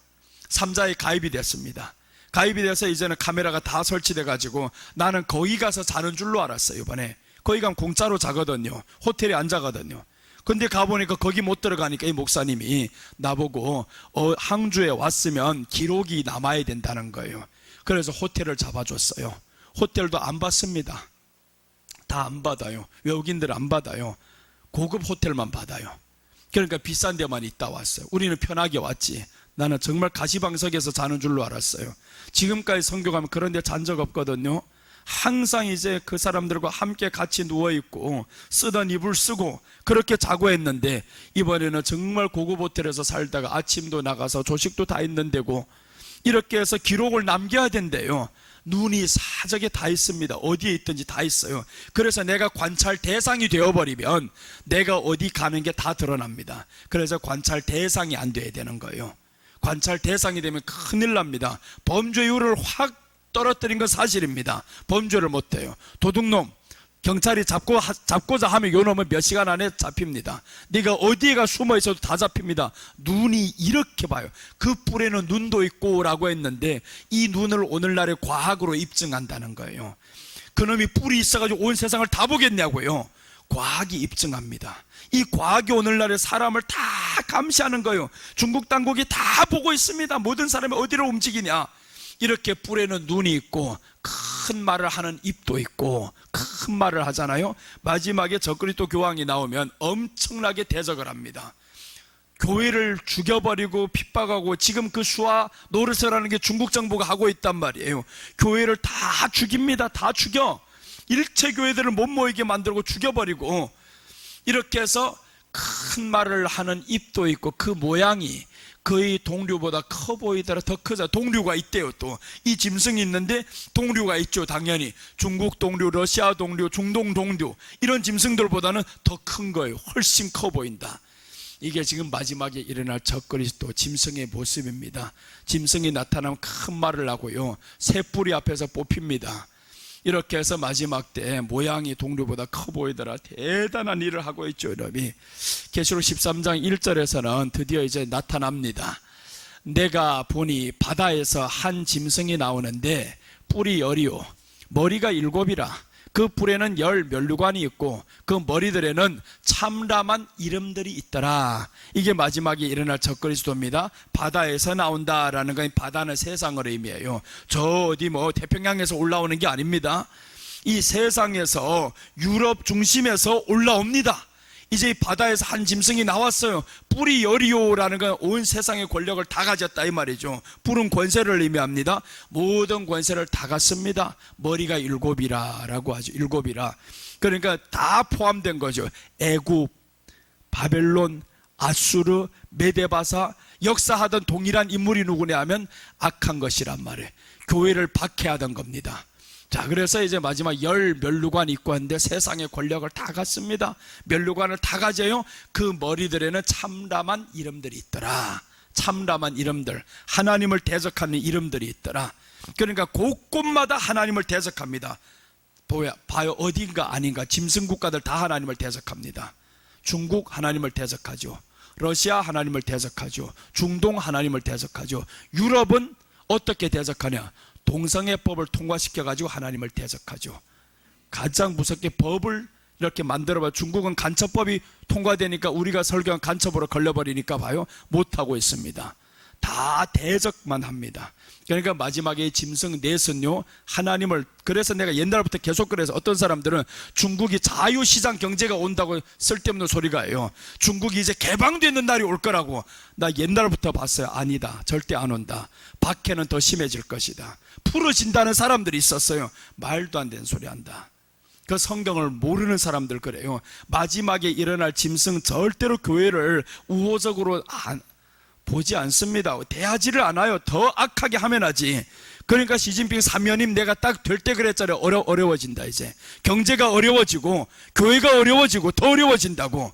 삼자에 가입이 됐습니다. 가입이 돼서 이제는 카메라가 다 설치돼 가지고 나는 거기 가서 자는 줄로 알았어요. 이번에 거기 가면 공짜로 자거든요. 호텔에 안 자거든요. 근데 가보니까 거기 못 들어가니까 이 목사님이 나보고 항주에 왔으면 기록이 남아야 된다는 거예요. 그래서 호텔을 잡아줬어요. 호텔도 안 받습니다. 다 안 받아요. 외국인들은 안 받아요. 고급 호텔만 받아요. 그러니까 비싼 데만 있다 왔어요. 우리는 편하게 왔지. 나는 정말 가시방석에서 자는 줄로 알았어요. 지금까지 선교 가면 그런 데 잔 적 없거든요. 항상 이제 그 사람들과 함께 같이 누워있고 쓰던 이불 쓰고 그렇게 자고 했는데, 이번에는 정말 고급 호텔에서 살다가 아침도 나가서 조식도 다 있는 데고 이렇게 해서 기록을 남겨야 된대요. 눈이 사적에 다 있습니다. 어디에 있든지 다 있어요. 그래서 내가 관찰 대상이 되어버리면 내가 어디 가는 게 다 드러납니다. 그래서 관찰 대상이 안 돼야 되는 거예요. 관찰 대상이 되면 큰일 납니다. 범죄율을 확 떨어뜨린 건 사실입니다. 범죄를 못해요. 도둑놈 경찰이 잡고자 하면 요 놈은 몇 시간 안에 잡힙니다. 네가 어디에가 숨어 있어도 다 잡힙니다. 눈이 이렇게 봐요. 그 뿔에는 눈도 있고 라고 했는데 이 눈을 오늘날의 과학으로 입증한다는 거예요. 그놈이 뿔이 있어가지고 온 세상을 다 보겠냐고요. 과학이 입증합니다. 이 과학이 오늘날의 사람을 다 감시하는 거예요. 중국 당국이 다 보고 있습니다. 모든 사람이 어디로 움직이냐. 이렇게 뿔에는 눈이 있고 큰 말을 하는 입도 있고 큰 말을 하잖아요. 마지막에 적그리스도 교황이 나오면 엄청나게 대적을 합니다. 교회를 죽여버리고 핍박하고 지금 그 수하 노릇을 하는 게 중국 정부가 하고 있단 말이에요. 교회를 다 죽입니다. 다 죽여. 일체 교회들을 못 모이게 만들고 죽여버리고, 이렇게 해서 큰 말을 하는 입도 있고 그 모양이 거의 동류보다 커 보이더라. 더 크죠. 동류가 있대요. 또 이 짐승이 있는데 동류가 있죠. 당연히 중국 동류, 러시아 동류, 중동 동류 이런 짐승들보다는 더 큰 거예요. 훨씬 커 보인다. 이게 지금 마지막에 일어날 적그리스도 짐승의 모습입니다. 짐승이 나타나면 큰 말을 하고요, 새 뿌리 앞에서 뽑힙니다. 이렇게 해서 마지막 때 모양이 동류보다 커 보이더라. 대단한 일을 하고 있죠. 여러분이 계시록 13장 1절에서는 드디어 이제 나타납니다. 내가 보니 바다에서 한 짐승이 나오는데 뿔이 10이요 머리가 7이라. 그 뿔에는 10 면류관이 있고 그 머리들에는 참람한 이름들이 있더라. 이게 마지막에 일어날 적그리스도입니다. 바다에서 나온다라는 건 바다는 세상을 의미해요. 저 어디 태평양에서 올라오는 게 아닙니다. 이 세상에서 유럽 중심에서 올라옵니다. 이제 이 바다에서 한 짐승이 나왔어요. 뿔이 10이요라는 건 온 세상의 권력을 다 가졌다 이 말이죠. 뿔은 권세를 의미합니다. 모든 권세를 다 갖습니다. 머리가 7이라라고 하죠. 7이라. 그러니까 다 포함된 거죠. 애굽, 바벨론, 아수르, 메데바사, 역사하던 동일한 인물이 누구냐 하면 악한 것이란 말이에요. 교회를 박해하던 겁니다. 자, 그래서 이제 마지막 10 면류관이 있고 하는데 세상의 권력을 다 갖습니다. 면류관을 다 가져요. 그 머리들에는 참람한 이름들이 있더라. 참람한 이름들, 하나님을 대적하는 이름들이 있더라. 그러니까 곳곳마다 하나님을 대적합니다. 봐요, 어딘가 아닌가 짐승 국가들 다 하나님을 대적합니다. 중국 하나님을 대적하죠. 러시아 하나님을 대적하죠. 중동 하나님을 대적하죠. 유럽은 어떻게 대적하냐? 동성애법을 통과시켜가지고 하나님을 대적하죠. 가장 무섭게 법을 이렇게 만들어봐. 중국은 간첩법이 통과되니까 우리가 설교한 간첩으로 걸려버리니까 봐요, 못하고 있습니다. 다 대적만 합니다. 그러니까 마지막에 짐승 넷은요, 하나님을, 그래서 내가 옛날부터 계속 그래서 어떤 사람들은 중국이 자유시장 경제가 온다고 쓸데없는 소리가 해요. 중국이 이제 개방되는 날이 올 거라고. 나 옛날부터 봤어요. 아니다. 절대 안 온다. 박해는 더 심해질 것이다. 풀어진다는 사람들이 있었어요. 말도 안 되는 소리 한다. 그 성경을 모르는 사람들 그래요. 마지막에 일어날 짐승 절대로 교회를 우호적으로 보지 않습니다. 대하지를 않아요. 더 악하게 하면 하지. 그러니까 시진핑 사면임 내가 딱 될 때 그랬잖아요. 어려워진다. 이제 경제가 어려워지고 교회가 어려워지고 더 어려워진다고.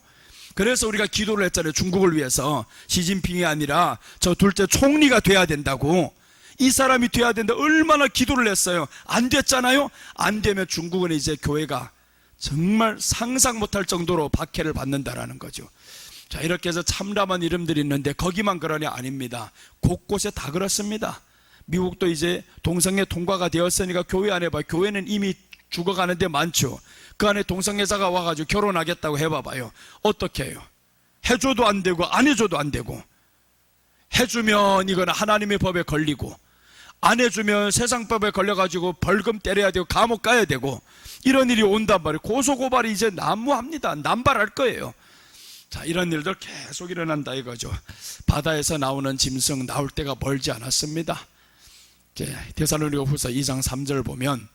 그래서 우리가 기도를 했잖아요. 중국을 위해서. 시진핑이 아니라 저 둘째 총리가 돼야 된다고. 이 사람이 돼야 된다. 얼마나 기도를 했어요. 안 됐잖아요. 안 되면 중국은 이제 교회가 정말 상상 못할 정도로 박해를 받는다라는 거죠. 자, 이렇게 해서 참담한 이름들이 있는데 거기만 그러냐? 아닙니다. 곳곳에 다 그렇습니다. 미국도 이제 동성애 통과가 되었으니까 교회 안에 봐. 교회는 이미 죽어가는 데 많죠. 그 안에 동성애자가 와가지고 결혼하겠다고 해봐봐요. 어떻게 해요? 해줘도 안 되고 안 해줘도 안 되고. 해주면 이거는 하나님의 법에 걸리고, 안 해주면 세상법에 걸려가지고 벌금 때려야 되고 감옥 가야 되고, 이런 일이 온단 말이에요. 고소고발이 이제 난무합니다. 남발할 거예요. 자, 이런 일들 계속 일어난다 이거죠. 바다에서 나오는 짐승 나올 때가 멀지 않았습니다. 데살로니가후서 2장 3절 보면,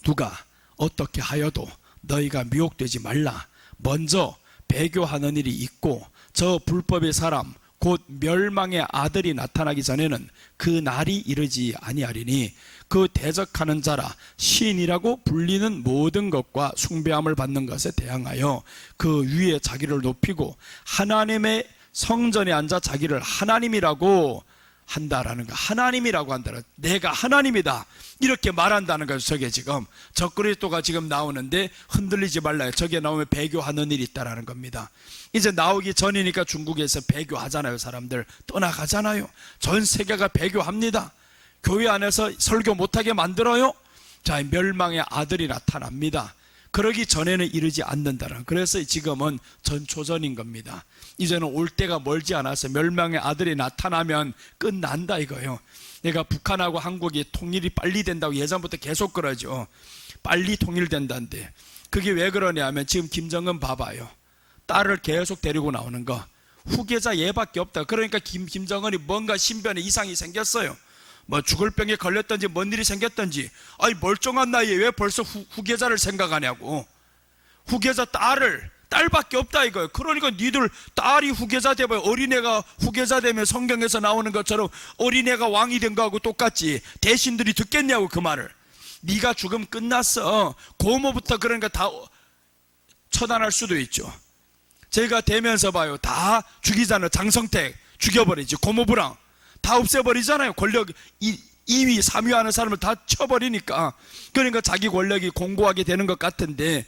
누가 어떻게 하여도 너희가 미혹되지 말라. 먼저 배교하는 일이 있고 저 불법의 사람 곧 멸망의 아들이 나타나기 전에는 그 날이 이르지 아니하리니 그 대적하는 자라 신이라고 불리는 모든 것과 숭배함을 받는 것에 대항하여 그 위에 자기를 높이고 하나님의 성전에 앉아 자기를 하나님이라고 한다라는 거. 하나님이라고 한다는, 내가 하나님이다 이렇게 말한다는 거죠. 저게 지금 적그리스도가 지금 나오는데 흔들리지 말라요. 저게 나오면 배교하는 일이 있다라는 겁니다. 이제 나오기 전이니까 중국에서 배교하잖아요. 사람들 떠나가잖아요. 전 세계가 배교합니다. 교회 안에서 설교 못하게 만들어요. 자, 멸망의 아들이 나타납니다. 그러기 전에는 이르지 않는다는. 그래서 지금은 전초전인 겁니다. 이제는 올 때가 멀지 않아서 멸망의 아들이 나타나면 끝난다 이거예요. 내가 북한하고 한국이 통일이 빨리 된다고 예전부터 계속 그러죠. 빨리 통일된다는데 그게 왜 그러냐면 지금 김정은 봐봐요. 딸을 계속 데리고 나오는 거. 후계자 얘밖에 없다. 그러니까 김정은이 뭔가 신변에 이상이 생겼어요. 뭐 죽을 병에 걸렸던지 뭔 일이 생겼던지, 아니 멀쩡한 나이에 왜 벌써 후계자를 생각하냐고. 후계자 딸밖에 없다 이거예요. 그러니까 니들 딸이 후계자 되면, 어린애가 후계자 되면 성경에서 나오는 것처럼 어린애가 왕이 된 거하고 똑같지. 대신들이 듣겠냐고 그 말을. 네가 죽으면 끝났어. 고모부터 그러니까 다 처단할 수도 있죠. 제가 되면서 봐요. 다 죽이잖아요. 장성택 죽여버리지. 고모부랑 다 없애버리잖아요. 권력 2위 3위 하는 사람을 다 쳐버리니까. 그러니까 자기 권력이 공고하게 되는 것 같은데,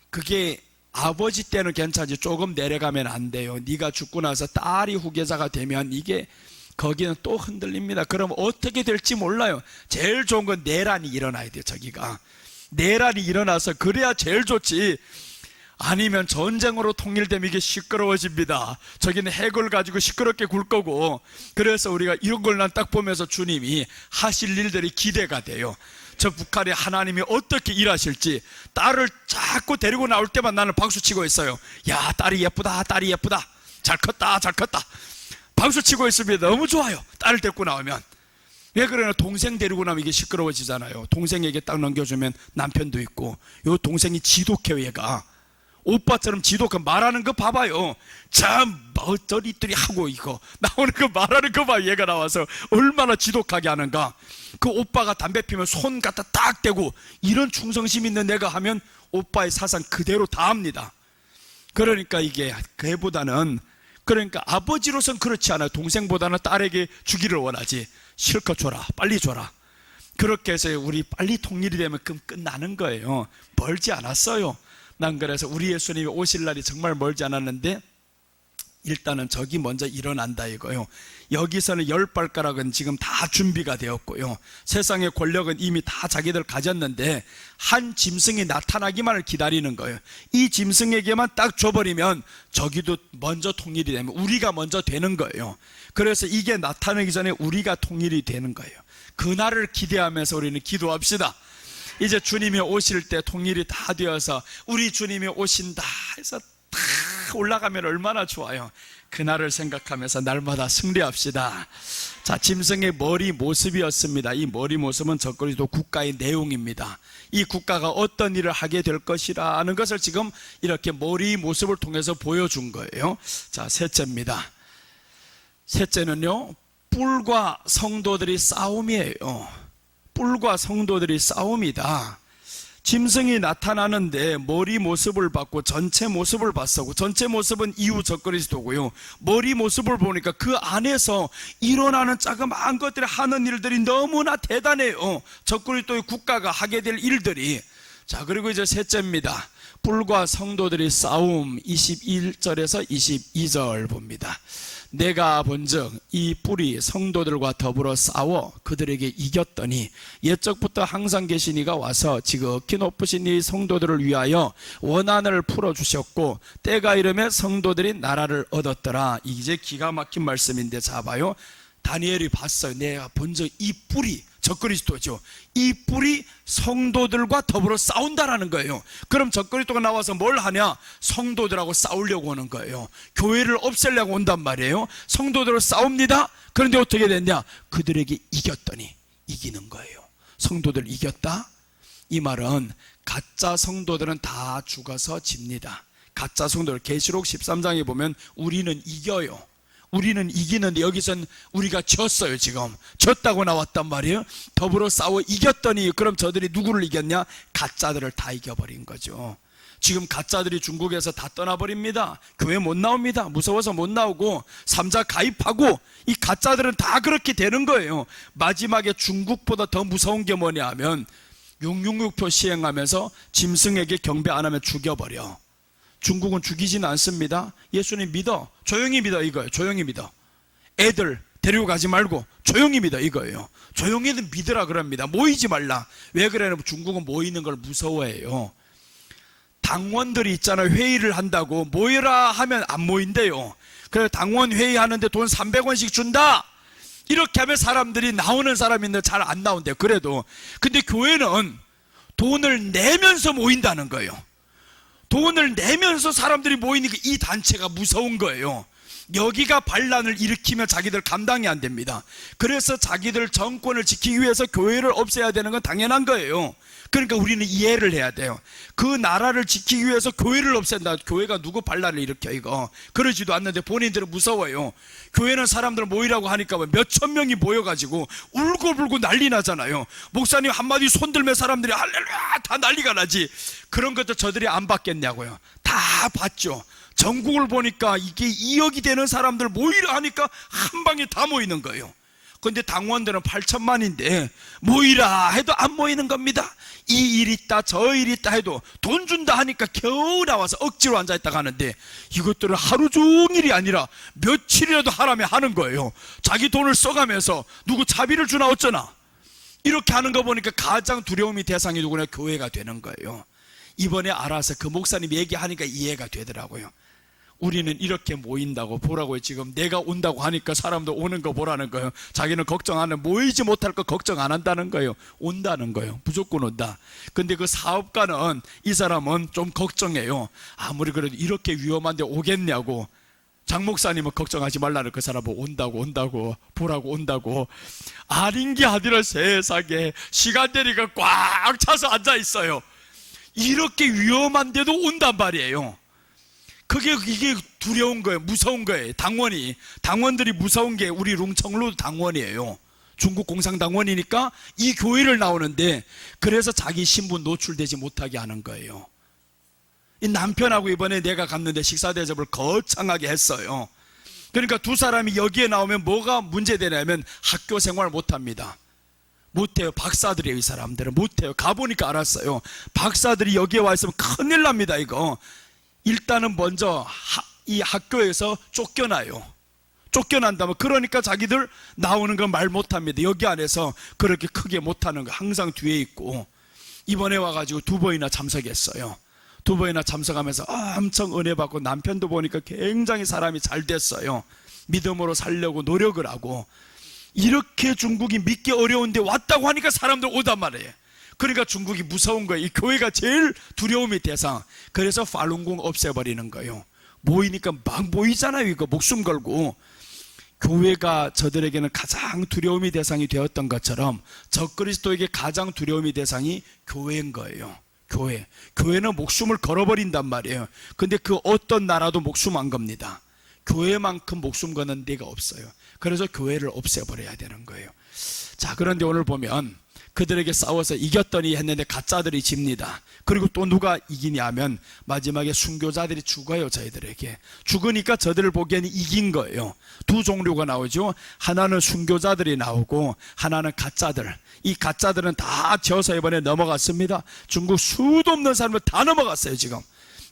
그게 아버지 때는 괜찮지 조금 내려가면 안 돼요. 네가 죽고 나서 딸이 후계자가 되면 이게 거기는 또 흔들립니다. 그럼 어떻게 될지 몰라요. 제일 좋은 건 내란이 일어나야 돼요. 저기가 내란이 일어나서 그래야 제일 좋지. 아니면 전쟁으로 통일되면 이게 시끄러워집니다. 저기는 핵을 가지고 시끄럽게 굴 거고. 그래서 우리가 이런 걸 난 딱 보면서 주님이 하실 일들이 기대가 돼요. 저 북한에 하나님이 어떻게 일하실지. 딸을 자꾸 데리고 나올 때만 나는 박수치고 있어요. 야, 딸이 예쁘다, 딸이 예쁘다, 잘 컸다, 잘 컸다, 박수치고 있습니다. 너무 좋아요. 딸을 데리고 나오면. 왜 그러나 동생 데리고 나면 이게 시끄러워지잖아요. 동생에게 딱 넘겨주면 남편도 있고, 요 동생이 지독해요. 얘가 오빠처럼 지독한 말하는 거 봐봐요. 참 저리들이 하고 이거 나오는 거 말하는 거 봐. 얘가 나와서 얼마나 지독하게 하는가. 그 오빠가 담배 피면 손 갖다 딱 대고, 이런 충성심 있는 내가 하면 오빠의 사상 그대로 다 합니다. 그러니까 이게 걔보다는, 그러니까 아버지로선 그렇지 않아요. 동생보다는 딸에게 주기를 원하지. 실컷 줘라, 빨리 줘라. 그렇게 해서 우리 빨리 통일이 되면 끝나는 거예요. 멀지 않았어요. 난 그래서 우리 예수님이 오실 날이 정말 멀지 않았는데, 일단은 적이 먼저 일어난다 이거요. 여기서는 10발가락은 지금 다 준비가 되었고요. 세상의 권력은 이미 다 자기들 가졌는데 한 짐승이 나타나기만을 기다리는 거예요. 이 짐승에게만 딱 줘버리면 저기도 먼저 통일이 되면 우리가 먼저 되는 거예요. 그래서 이게 나타나기 전에 우리가 통일이 되는 거예요. 그날을 기대하면서 우리는 기도합시다. 이제 주님이 오실 때 통일이 다 되어서 우리 주님이 오신다 해서 다 올라가면 얼마나 좋아요. 그날을 생각하면서 날마다 승리합시다. 자, 짐승의 머리 모습이었습니다. 이 머리 모습은 적그리스도 국가의 내용입니다. 이 국가가 어떤 일을 하게 될 것이라는 것을 지금 이렇게 머리 모습을 통해서 보여준 거예요. 자, 셋째입니다. 셋째는요, 뿔과 성도들이 싸움이에요. 뿔과 성도들이 싸움이다. 짐승이 나타나는데 머리 모습을 봤고 전체 모습을 봤었고, 전체 모습은 이후 적그리스도고요. 머리 모습을 보니까 그 안에서 일어나는 자그마한 것들이 하는 일들이 너무나 대단해요. 적그리스도의 국가가 하게 될 일들이. 자, 그리고 이제 셋째입니다. 뿔과 성도들이 싸움. 21절에서 22절 봅니다. 내가 본즉 이 뿔이 성도들과 더불어 싸워 그들에게 이겼더니 옛적부터 항상 계신 이가 와서 지극히 높으신 이 성도들을 위하여 원한을 풀어주셨고 때가 이르매 성도들이 나라를 얻었더라. 이제 기가 막힌 말씀인데, 자 봐요. 다니엘이 봤어요. 내가 본즉 이 뿔이, 적그리스도죠, 이 뿔이 성도들과 더불어 싸운다라는 거예요. 그럼 적그리스도가 나와서 뭘 하냐? 성도들하고 싸우려고 오는 거예요. 교회를 없애려고 온단 말이에요. 성도들을 싸웁니다. 그런데 어떻게 됐냐? 그들에게 이겼더니, 이기는 거예요. 성도들 이겼다? 이 말은 가짜 성도들은 다 죽어서 집니다. 가짜 성도들, 계시록 13장에 보면 우리는 이겨요. 우리는 이기는데 여기선 우리가 졌어요. 지금 졌다고 나왔단 말이에요. 더불어 싸워 이겼더니, 그럼 저들이 누구를 이겼냐? 가짜들을 다 이겨버린 거죠. 지금 가짜들이 중국에서 다 떠나버립니다. 교회 못 나옵니다. 무서워서 못 나오고 삼자 가입하고, 이 가짜들은 다 그렇게 되는 거예요. 마지막에 중국보다 더 무서운 게 뭐냐 하면 666표 시행하면서 짐승에게 경배 안 하면 죽여버려. 중국은 죽이지는 않습니다. 예수님 믿어, 조용히 믿어 이거예요. 조용히 믿어. 애들 데리고 가지 말고 조용히 믿어 이거예요. 조용히 믿으라 그럽니다. 모이지 말라. 왜 그래요? 중국은 모이는 걸 무서워해요. 당원들이 있잖아요. 회의를 한다고 모여라 하면 안 모인대요. 그래서 당원 회의하는데 돈 300원씩 준다, 이렇게 하면 사람들이, 나오는 사람인데 잘 안 나온대요. 그래도. 근데 교회는 돈을 내면서 모인다는 거예요. 돈을 내면서 사람들이 모이니까 이 단체가 무서운 거예요. 여기가 반란을 일으키면 자기들 감당이 안 됩니다. 그래서 자기들 정권을 지키기 위해서 교회를 없애야 되는 건 당연한 거예요. 그러니까 우리는 이해를 해야 돼요. 그 나라를 지키기 위해서 교회를 없앤다. 교회가 누구 반란을 일으켜 이거? 그러지도 않는데 본인들은 무서워요. 교회는 사람들 모이라고 하니까 몇천 명이 모여가지고 울고불고 난리 나잖아요. 목사님 한마디 손들면 사람들이 할렐루야 다 난리가 나지. 그런 것도 저들이 안 받겠냐고요. 다 받죠. 전국을 보니까 이게 2억이 되는 사람들 모이라 하니까 한 방에 다 모이는 거예요. 그런데 당원들은 8천만인데 모이라 해도 안 모이는 겁니다. 이 일 있다 저 일 있다 해도 돈 준다 하니까 겨우 나와서 억지로 앉아있다가 하는데, 이것들은 하루 종일이 아니라 며칠이라도 하라며 하는 거예요. 자기 돈을 써가면서 누구 자비를 주나 어쩌나 이렇게 하는 거 보니까 가장 두려움이 대상이 누구냐? 교회가 되는 거예요. 이번에 알아서 그 목사님 얘기하니까 이해가 되더라고요. 우리는 이렇게 모인다고 보라고요. 지금 내가 온다고 하니까 사람도 오는 거 보라는 거예요. 자기는 걱정 안 해. 모이지 못할 거 걱정 안 한다는 거예요. 온다는 거예요. 무조건 온다. 근데 그 사업가는, 이 사람은 좀 걱정해요. 아무리 그래도 이렇게 위험한데 오겠냐고. 장 목사님은 걱정하지 말라는, 그 사람은 온다고 보라고 온다고. 아닌 게 아니라 세상에 시간대리가 꽉 차서 앉아 있어요. 이렇게 위험한데도 온단 말이에요. 이게 두려운 거예요. 무서운 거예요. 당원들이 무서운 게, 우리 룽청루 당원이에요. 중국 공산당원이니까 이 교회를 나오는데, 그래서 자기 신분 노출되지 못하게 하는 거예요. 이 남편하고 이번에 내가 갔는데 식사 대접을 거창하게 했어요. 그러니까 두 사람이 여기에 나오면 뭐가 문제되냐면 학교 생활 못합니다. 못해요. 박사들이에요. 이 사람들은 못해요. 가보니까 알았어요. 박사들이 여기에 와 있으면 큰일 납니다. 이거 일단은 먼저 이 학교에서 쫓겨나요. 쫓겨난다면 그러니까 자기들 나오는 거 말 못합니다. 여기 안에서 그렇게 크게 못하는 거 항상 뒤에 있고, 이번에 와가지고 2번이나 참석했어요. 2번이나 참석하면서 엄청 은혜 받고, 남편도 보니까 굉장히 사람이 잘 됐어요. 믿음으로 살려고 노력을 하고, 이렇게 중국이 믿기 어려운데 왔다고 하니까 사람들 오단 말이에요. 그러니까 중국이 무서운 거예요. 이 교회가 제일 두려움의 대상. 그래서 팔룬궁 없애버리는 거예요. 모이니까 막 모이잖아요. 이거 목숨 걸고. 교회가 저들에게는 가장 두려움의 대상이 되었던 것처럼 적그리스도에게 가장 두려움의 대상이 교회인 거예요. 교회는 목숨을 걸어버린단 말이에요. 근데 그 어떤 나라도 목숨 안 겁니다. 교회만큼 목숨 거는 데가 없어요. 그래서 교회를 없애버려야 되는 거예요. 자, 그런데 오늘 보면 그들에게 싸워서 이겼더니 했는데 가짜들이 집니다. 그리고 또 누가 이기냐면 마지막에 순교자들이 죽어요. 저희들에게 죽으니까 저들을 보기에는 이긴 거예요. 2 종류가 나오죠. 하나는 순교자들이 나오고 하나는 가짜들. 이 가짜들은 다 져서 이번에 넘어갔습니다. 중국 수도 없는 사람을 다 넘어갔어요 지금.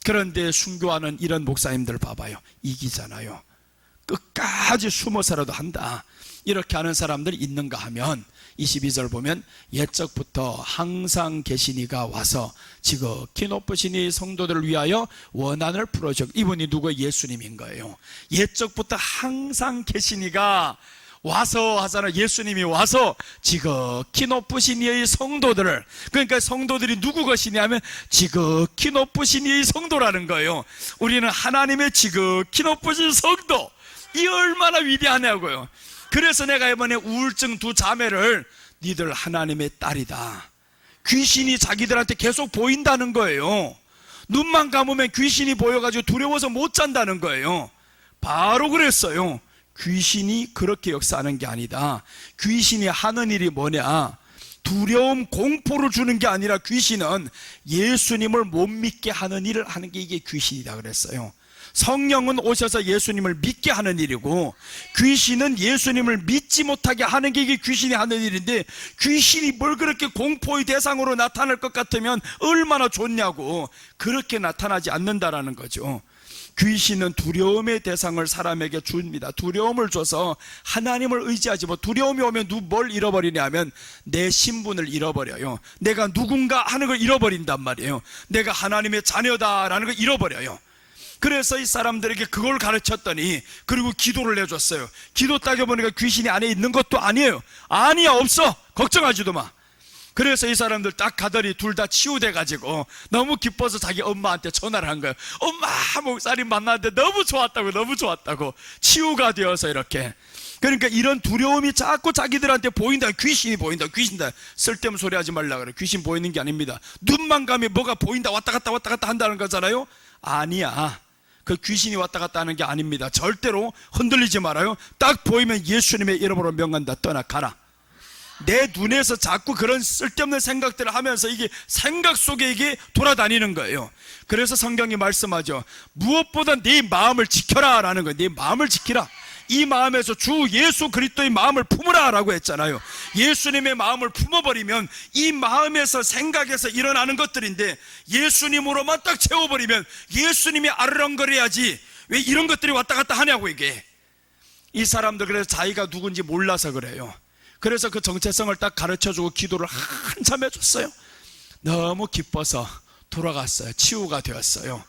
그런데 순교하는 이런 목사님들 봐봐요. 이기잖아요. 끝까지 숨어서라도 한다. 이렇게 하는 사람들이 있는가 하면 22절 보면 옛적부터 항상 계시니가 와서 지극히 높으시니 성도들을 위하여 원한을 풀어주고, 이분이 누구예요? 예수님인 거예요. 옛적부터 항상 계시니가 와서 하잖아요. 예수님이 와서 지극히 높으신 이의 성도들을, 그러니까 성도들이 누구 것이냐면 지극히 높으신 이의 성도라는 거예요. 우리는 하나님의 지극히 높으신 성도, 이 얼마나 위대하냐고요. 그래서 내가 이번에 우울증 2 자매를 니들 하나님의 딸이다. 귀신이 자기들한테 계속 보인다는 거예요. 눈만 감으면 귀신이 보여가지고 두려워서 못 잔다는 거예요. 바로 그랬어요. 귀신이 그렇게 역사하는 게 아니다. 귀신이 하는 일이 뭐냐? 두려움, 공포를 주는 게 아니라 귀신은 예수님을 못 믿게 하는 일을 하는 게 이게 귀신이다 그랬어요. 성령은 오셔서 예수님을 믿게 하는 일이고, 귀신은 예수님을 믿지 못하게 하는 게 이게 귀신이 하는 일인데, 귀신이 뭘 그렇게 공포의 대상으로 나타날 것 같으면 얼마나 좋냐고. 그렇게 나타나지 않는다라는 거죠. 귀신은 두려움의 대상을 사람에게 줍니다. 두려움을 줘서 하나님을 의지하지 못. 두려움이 오면 뭘 잃어버리냐면 내 신분을 잃어버려요. 내가 누군가 하는 걸 잃어버린단 말이에요. 내가 하나님의 자녀다라는 걸 잃어버려요. 그래서 이 사람들에게 그걸 가르쳤더니, 그리고 기도를 해줬어요. 기도 따져보니까 귀신이 안에 있는 것도 아니에요. 아니야, 없어. 걱정하지도 마. 그래서 이 사람들 딱 가더니 둘 다 치유돼가지고 너무 기뻐서 자기 엄마한테 전화를 한 거예요. 엄마, 목사님 만났는데 너무 좋았다고 치유가 되어서 이렇게. 그러니까 이런 두려움이 자꾸 자기들한테 보인다. 귀신이 보인다. 귀신다. 쓸데없는 소리 하지 말라 그래. 귀신 보이는 게 아닙니다. 눈만 가면 뭐가 보인다. 왔다 갔다 한다는 거잖아요. 아니야. 그 귀신이 왔다 갔다 하는 게 아닙니다. 절대로 흔들리지 말아요. 딱 보이면 예수님의 이름으로 명한다. 떠나가라. 내 눈에서 자꾸 그런 쓸데없는 생각들을 하면서 이게 생각 속에 이게 돌아다니는 거예요. 그래서 성경이 말씀하죠. 무엇보다 네 마음을 지켜라 라는 거예요. 네 마음을 지키라. 이 마음에서 주 예수 그리스도의 마음을 품으라 라고 했잖아요. 예수님의 마음을 품어버리면 이 마음에서 생각에서 일어나는 것들인데, 예수님으로만 딱 채워버리면 예수님이 아르렁거려야지 왜 이런 것들이 왔다 갔다 하냐고. 이게 이 사람들 그래서 자기가 누군지 몰라서 그래요. 그래서 그 정체성을 딱 가르쳐주고 기도를 한참 해줬어요. 너무 기뻐서 돌아갔어요. 치유가 되었어요.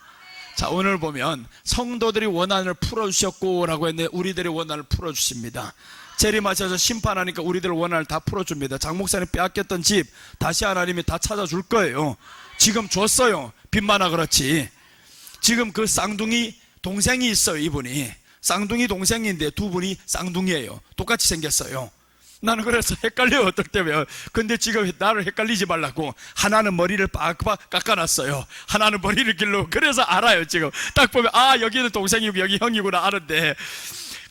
자, 오늘 보면 성도들이 원한을 풀어주셨고 라고 했는데 우리들의 원한을 풀어주십니다. 재림하셔서 심판하니까 우리들 원한을 다 풀어줍니다. 장 목사님 빼앗겼던 집 다시 하나님이 다 찾아줄 거예요. 지금 줬어요. 빚만아 그렇지. 지금 그 쌍둥이 동생이 있어요. 이분이 쌍둥이 동생인데 2분이 쌍둥이에요. 똑같이 생겼어요. 나는 그래서 헷갈려요, 어떨 때면. 근데 지금 나를 헷갈리지 말라고 하나는 머리를 빡빡 깎아놨어요. 하나는 머리를 길러. 그래서 알아요. 지금 딱 보면 여기는 동생이고 여기 형이구나 아는데.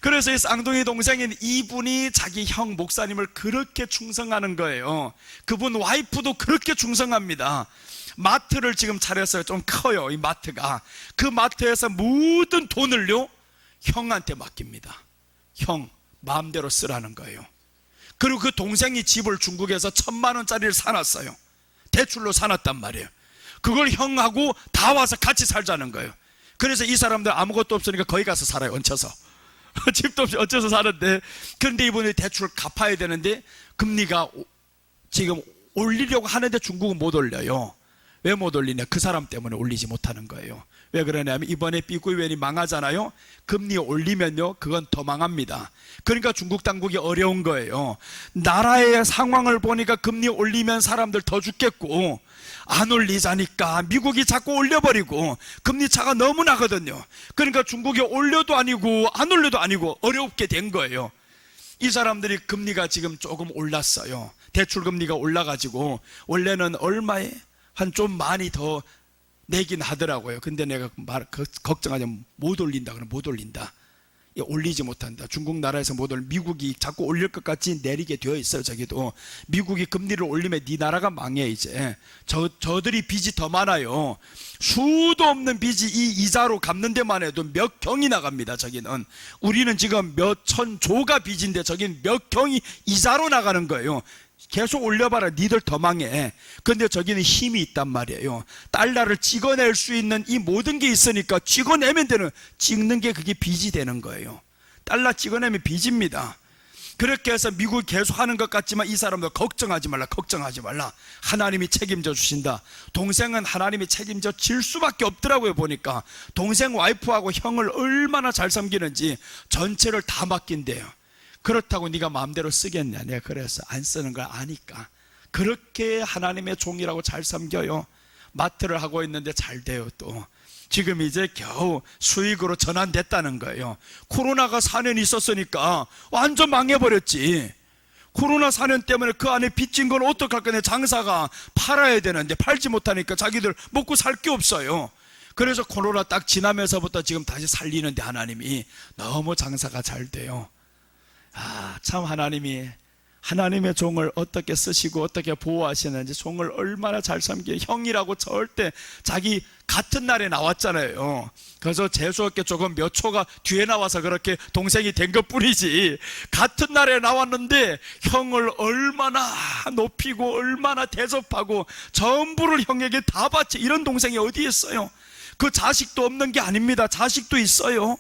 그래서 이 쌍둥이 동생인 이분이 자기 형 목사님을 그렇게 충성하는 거예요. 그분 와이프도 그렇게 충성합니다. 마트를 지금 차렸어요. 좀 커요, 이 마트가. 그 마트에서 모든 돈을요 형한테 맡깁니다. 형 마음대로 쓰라는 거예요. 그리고 그 동생이 집을 중국에서 1,000만 원짜리를 사놨어요. 대출로 사놨단 말이에요. 그걸 형하고 다 와서 같이 살자는 거예요. 그래서 이 사람들 아무것도 없으니까 거기 가서 살아요. 얹혀서. 집도 없이 얹혀서 사는데, 그런데 이분이 대출을 갚아야 되는데 금리가 지금 올리려고 하는데 중국은 못 올려요. 왜 못 올리냐? 그 사람 때문에 올리지 못하는 거예요. 왜 그러냐면 이번에 비구이웬이 망하잖아요. 금리 올리면요, 그건 더 망합니다. 그러니까 중국 당국이 어려운 거예요. 나라의 상황을 보니까 금리 올리면 사람들 더 죽겠고, 안 올리자니까 미국이 자꾸 올려버리고 금리 차가 너무 나거든요. 그러니까 중국이 올려도 아니고 안 올려도 아니고 어렵게 된 거예요. 이 사람들이 금리가 지금 조금 올랐어요. 대출 금리가 올라가지고 원래는 얼마에 한 좀 많이 더 내긴 하더라고요. 근데 내가 걱정하지, 못 올린다 그러면 못 올린다. 올리지 못한다. 중국 나라에서 못 올려. 미국이 자꾸 올릴 것 같이 내리게 되어 있어요. 저기도 미국이 금리를 올리면 네 나라가 망해. 이제 저들이 빚이 더 많아요. 수도 없는 빚이 이 이자로 갚는 데만 해도 몇 경이 나갑니다. 저기는 우리는 지금 몇 천조가 빚인데 저기는 몇 경이 이자로 나가는 거예요. 계속 올려봐라, 니들 더 망해. 근데 저기는 힘이 있단 말이에요. 달러를 찍어낼 수 있는 이 모든 게 있으니까 찍어내면 되는, 찍는 게 그게 빚이 되는 거예요. 달러 찍어내면 빚입니다. 그렇게 해서 미국이 계속 하는 것 같지만 이 사람도 걱정하지 말라, 걱정하지 말라. 하나님이 책임져 주신다. 동생은 하나님이 책임져 질 수밖에 없더라고요. 보니까 동생 와이프하고 형을 얼마나 잘 섬기는지 전체를 다 맡긴대요. 그렇다고 네가 마음대로 쓰겠냐? 내가 그래서 안 쓰는 걸 아니까. 그렇게 하나님의 종이라고 잘 섬겨요. 마트를 하고 있는데 잘 돼요. 또 지금 이제 겨우 수익으로 전환됐다는 거예요. 코로나가 4년 있었으니까 완전 망해버렸지. 코로나 4년 때문에 그 안에 빚진 건 어떡할 거냐. 장사가 팔아야 되는데 팔지 못하니까 자기들 먹고 살 게 없어요. 그래서 코로나 딱 지나면서부터 지금 다시 살리는데 하나님이 너무 장사가 잘 돼요. 참 하나님이 하나님의 종을 어떻게 쓰시고 어떻게 보호하시는지, 종을 얼마나 잘 섬기요. 형이라고 절대 자기 같은 날에 나왔잖아요. 그래서 재수없게 조금 몇 초가 뒤에 나와서 그렇게 동생이 된 것뿐이지, 같은 날에 나왔는데 형을 얼마나 높이고 얼마나 대접하고 전부를 형에게 다 바치. 이런 동생이 어디 있어요? 그 자식도 없는 게 아닙니다. 자식도 있어요.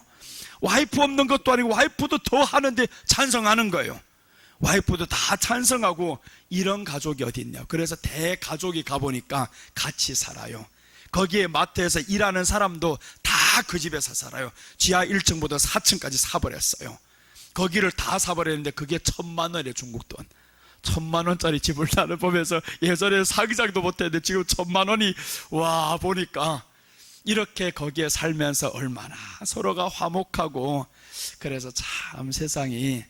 와이프 없는 것도 아니고 와이프도 더 하는데 찬성하는 거예요. 와이프도 다 찬성하고. 이런 가족이 어디 있냐. 그래서 대가족이 가보니까 같이 살아요. 거기에 마트에서 일하는 사람도 다 그 집에서 살아요. 지하 1층부터 4층까지 사버렸어요. 거기를 다 사버렸는데 그게 1,000만 원이에요. 중국 돈. 1,000만 원짜리 집을 나를 보면서 예전에 사기장도 못했는데 지금 1,000만 원이 와 보니까 이렇게 거기에 살면서 얼마나 서로가 화목하고. 그래서 참 세상이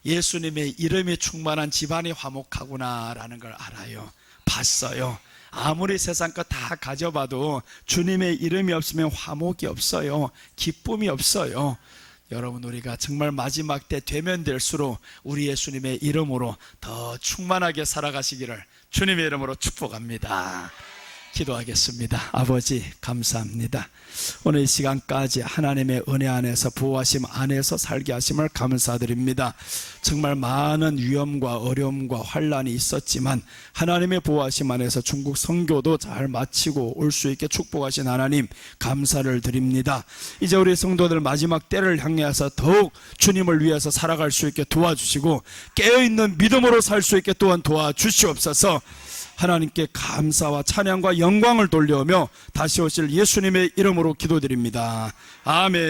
예수님의 이름이 충만한 집안이 화목하구나라는 걸 알아요. 봤어요. 아무리 세상 거 다 가져봐도 주님의 이름이 없으면 화목이 없어요. 기쁨이 없어요. 여러분, 우리가 정말 마지막 때 되면 될수록 우리 예수님의 이름으로 더 충만하게 살아가시기를 주님의 이름으로 축복합니다. 기도하겠습니다. 아버지 감사합니다. 오늘 이 시간까지 하나님의 은혜 안에서 보호하심 안에서 살게 하심을 감사드립니다. 정말 많은 위험과 어려움과 환난이 있었지만 하나님의 보호하심 안에서 중국 선교도 잘 마치고 올 수 있게 축복하신 하나님 감사를 드립니다. 이제 우리 성도들 마지막 때를 향해서 더욱 주님을 위해서 살아갈 수 있게 도와주시고 깨어있는 믿음으로 살 수 있게 또한 도와주시옵소서. 하나님께 감사와 찬양과 영광을 돌려오며 다시 오실 예수님의 이름으로 기도드립니다. 아멘.